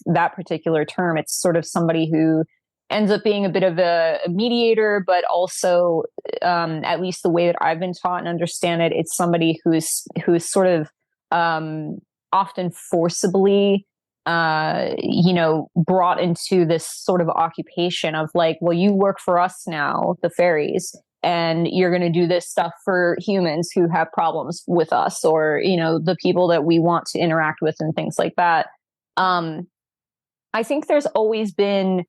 Speaker 3: that particular term. It's sort of somebody who ends up being a bit of a mediator, but also, at least the way that I've been taught and understand it, it's somebody who's sort of, often forcibly, brought into this sort of occupation of well, you work for us now, the fairies, and you're going to do this stuff for humans who have problems with us, or, you know, the people that we want to interact with and things like that. I think there's always been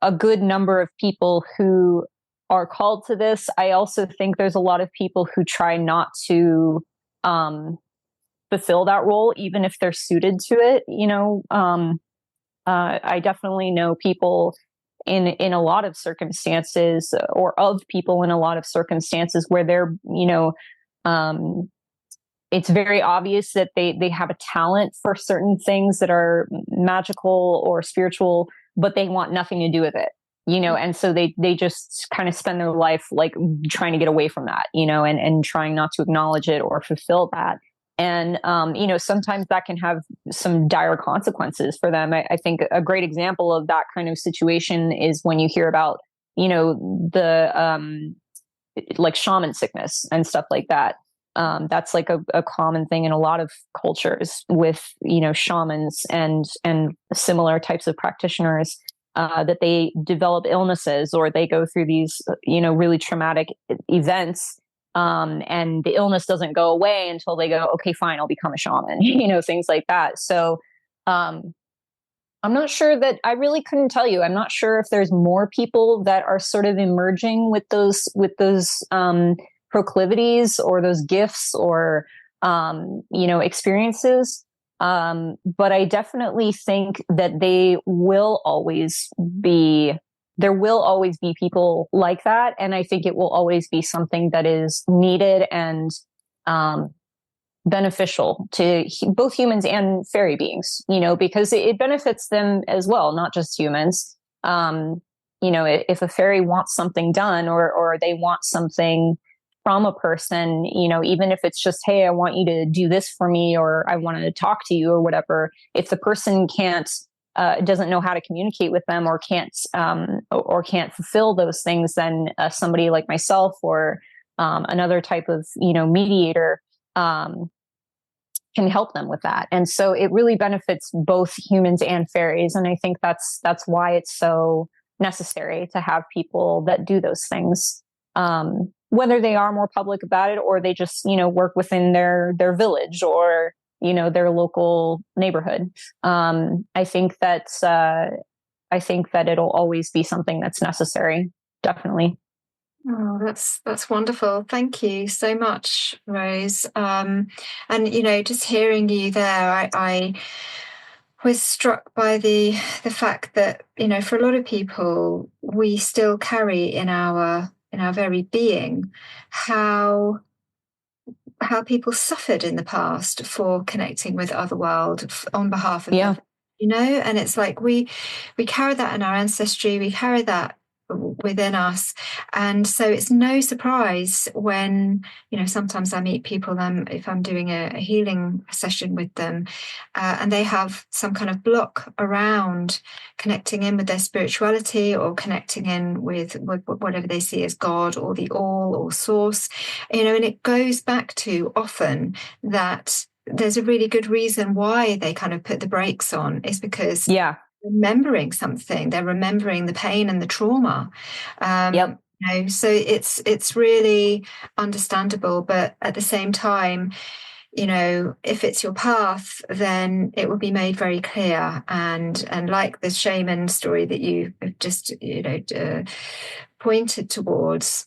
Speaker 3: a good number of people who are called to this. I also think there's a lot of people who try not to fulfill that role, even if they're suited to it. You know, I definitely know people in a lot of circumstances, or of people in a lot of circumstances where they're, you know, it's very obvious that they have a talent for certain things that are magical or spiritual, but they want nothing to do with it, you know, and so they just kind of spend their life like trying to get away from that, you know, and trying not to acknowledge it or fulfill that. And, you know, sometimes that can have some dire consequences for them. I think a great example of that kind of situation is when you hear about, you know, the like shaman sickness and stuff like that. That's like a common thing in a lot of cultures with, you know, shamans and similar types of practitioners, that they develop illnesses, or they go through these, you know, really traumatic events. And the illness doesn't go away until they go, okay, fine, I'll become a shaman, you know, things like that. So, I'm not sure that I really couldn't tell you. I'm not sure if there's more people that are sort of emerging with those, proclivities or those gifts or, you know, experiences. But I definitely think that there will always be people like that. And I think it will always be something that is needed and, beneficial to both humans and fairy beings, you know, because it benefits them as well, not just humans. You know, if a fairy wants something done, or they want something from a person, you know, even if it's just, hey, I want you to do this for me, or I want to talk to you or whatever, if the person doesn't know how to communicate with them, or can't fulfill those things, then somebody like myself, or another type of, you know, mediator, can help them with that. And so it really benefits both humans and fairies. And I think that's why it's so necessary to have people that do those things. Whether they are more public about it, or they just, you know, work within their village, or, you know, their local neighborhood. I think that it'll always be something that's necessary. Definitely.
Speaker 2: Oh, that's wonderful. Thank you so much, Rose. And you know, just hearing you there, I was struck by the fact that, you know, for a lot of people, we still carry in our very being how people suffered in the past for connecting with otherworld on behalf of them, you know. And it's like we carry that in our ancestry, we carry that within us, and so it's no surprise when, you know, sometimes I meet people, if I'm doing a healing session with them, and they have some kind of block around connecting in with their spirituality, or connecting in with whatever they see as God, or the all, or source, you know. And it goes back to often that there's a really good reason why they kind of put the brakes on, is because remembering something, they're remembering the pain and the trauma. You know, so it's really understandable, but at the same time, you know, if it's your path, then it will be made very clear. And like the shaman story that you just, you know, pointed towards,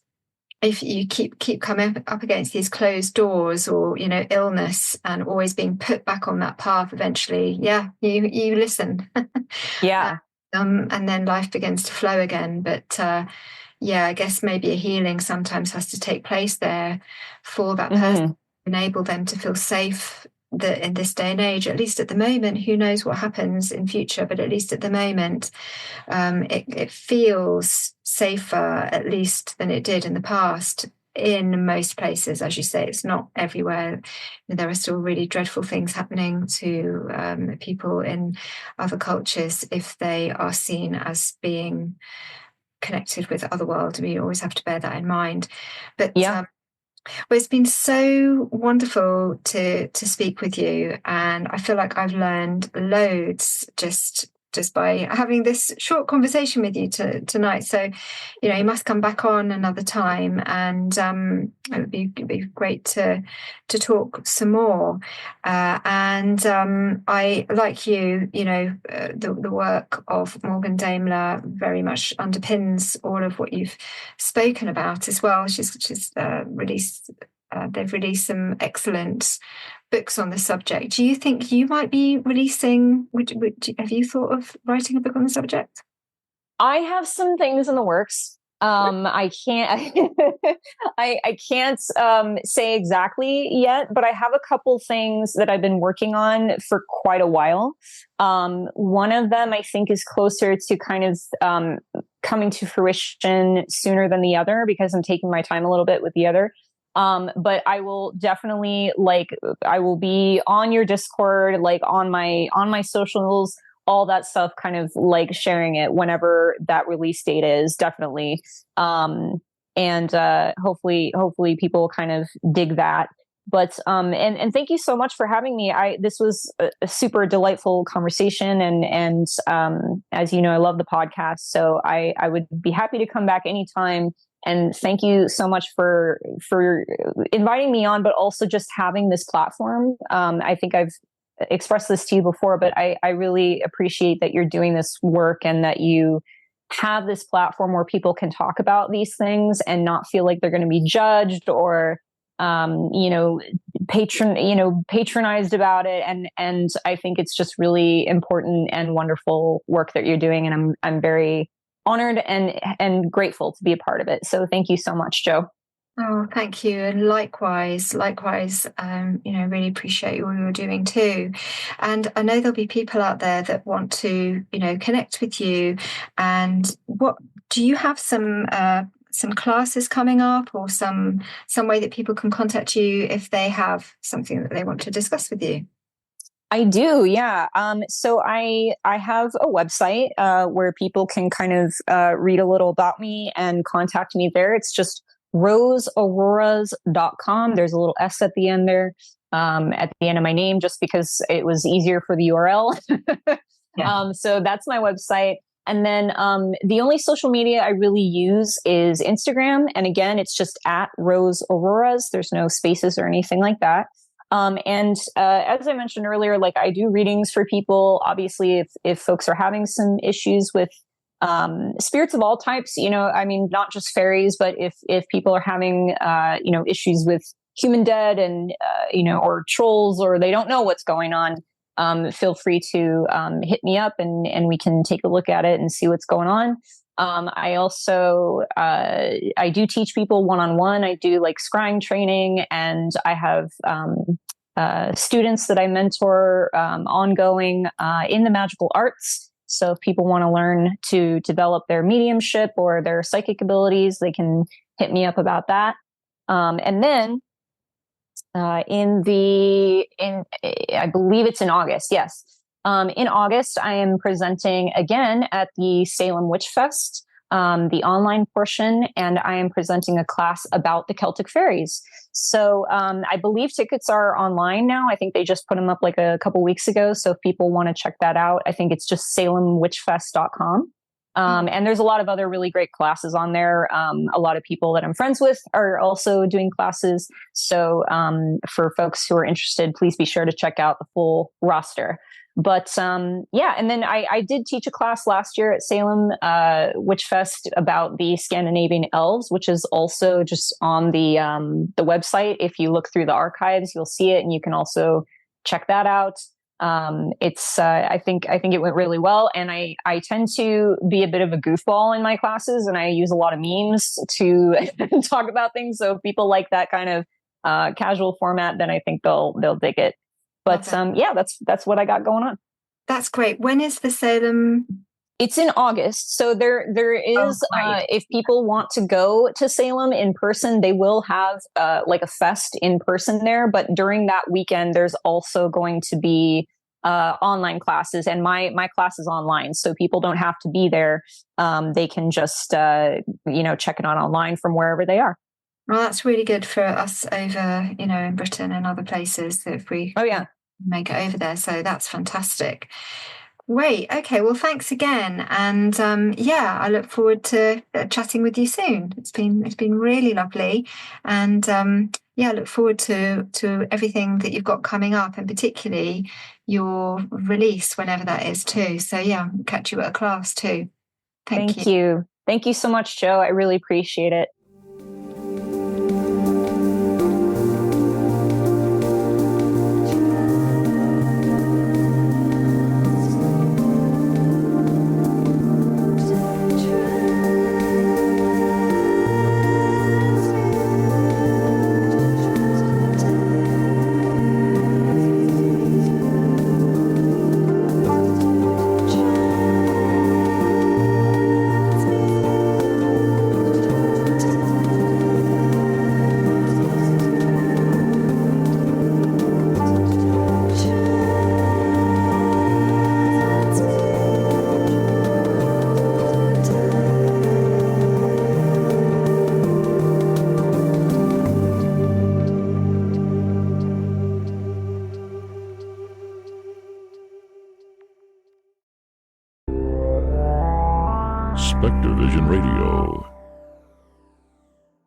Speaker 2: if you keep coming up against these closed doors, or, you know, illness, and always being put back on that path, eventually, you listen. And then life begins to flow again. But I guess maybe a healing sometimes has to take place there for that person, enable them to feel safe, that in this day and age, at least at the moment, who knows what happens in future, but at least at the moment, it feels safer, at least, than it did in the past. In most places, as you say, it's not everywhere. There are still really dreadful things happening to people in other cultures if they are seen as being connected with other world. We always have to bear that in mind. But well, it's been so wonderful to speak with you, and I feel like I've learned loads just just by having this short conversation with you tonight. So, you must come back on another time, and it would be great to talk some more. And I, like you, the work of Morgan Daimler very much underpins all of what you've spoken about as well. She's released. They've released some excellent books on the subject. Do you think you might be releasing? Have you thought of writing a book on the subject?
Speaker 3: I have some things in the works. I can't. I can't say exactly yet, but I have a couple things that I've been working on for quite a while. One of them I think is closer to kind of coming to fruition sooner than the other, because I'm taking my time a little bit with the other. But I will definitely, I will be on your Discord, on my socials, all that stuff, kind of sharing it whenever that release date is, definitely. And hopefully people kind of dig that. But, and thank you so much for having me. This was a super delightful conversation. And as you know, I love the podcast, so I would be happy to come back anytime. And thank you so much for inviting me on, but also just having this platform. I think I've expressed this to you before, but I really appreciate that you're doing this work and that you have this platform where people can talk about these things and not feel like they're going to be judged or, patronized about it. And I think it's just really important and wonderful work that you're doing. And I'm very honored and grateful to be a part of it. So thank you so much, Jo.
Speaker 2: Oh, thank you. And likewise, really appreciate all you're doing too. And I know there'll be people out there that want to, connect with you. And do you have some classes coming up, or some way that people can contact you if they have something that they want to discuss with you?
Speaker 3: I do, yeah. So I have a website where people can kind of read a little about me and contact me there. It's just roseauroras.com. There's a little S at the end there, at the end of my name, just because it was easier for the URL. Yeah. So that's my website. And then the only social media I really use is Instagram. And again, it's just at Rose Auroras. There's no spaces or anything like that. And as I mentioned earlier, I do readings for people. Obviously, if folks are having some issues with spirits of all types, not just fairies, but if people are having issues with human dead and or trolls, or they don't know what's going on, feel free to hit me up and we can take a look at it and see what's going on. I also, I do teach people one-on-one. I do scrying training, and I have students that I mentor ongoing in the magical arts. So if people want to learn to develop their mediumship or their psychic abilities, they can hit me up about that. And then I believe it's in August. Yes. In August, I am presenting again at the Salem Witch Fest, the online portion, and I am presenting a class about the Celtic fairies. So I believe tickets are online now. I think they just put them up a couple weeks ago. So if people want to check that out, I think it's just salemwitchfest.com. And there's a lot of other really great classes on there. A lot of people that I'm friends with are also doing classes. So for folks who are interested, please be sure to check out the full roster. But and then I did teach a class last year at Salem Witch Fest about the Scandinavian elves, which is also just on the website. If you look through the archives, you'll see it, and you can also check that out. It's I think it went really well, and I tend to be a bit of a goofball in my classes, and I use a lot of memes to talk about things. So if people like that kind of casual format, then I think they'll dig it. But that's what I got going on.
Speaker 2: That's great. When is the Salem?
Speaker 3: It's in August. So there is, if people want to go to Salem in person, they will have a fest in person there. But during that weekend, there's also going to be online classes, and my class is online. So people don't have to be there. They can just, check it out online from wherever they are.
Speaker 2: Well, that's really good for us over, in Britain and other places, if we make it over there. So that's fantastic. Great. Okay. Well, thanks again, and yeah, I look forward to chatting with you soon. It's been really lovely, and yeah, I look forward to everything that you've got coming up, and particularly your release whenever that is too. So yeah, I'll catch you at a class too. Thank you.
Speaker 3: Thank you. Thank you so much, Joe. I really appreciate it.
Speaker 1: Spectrovision Radio.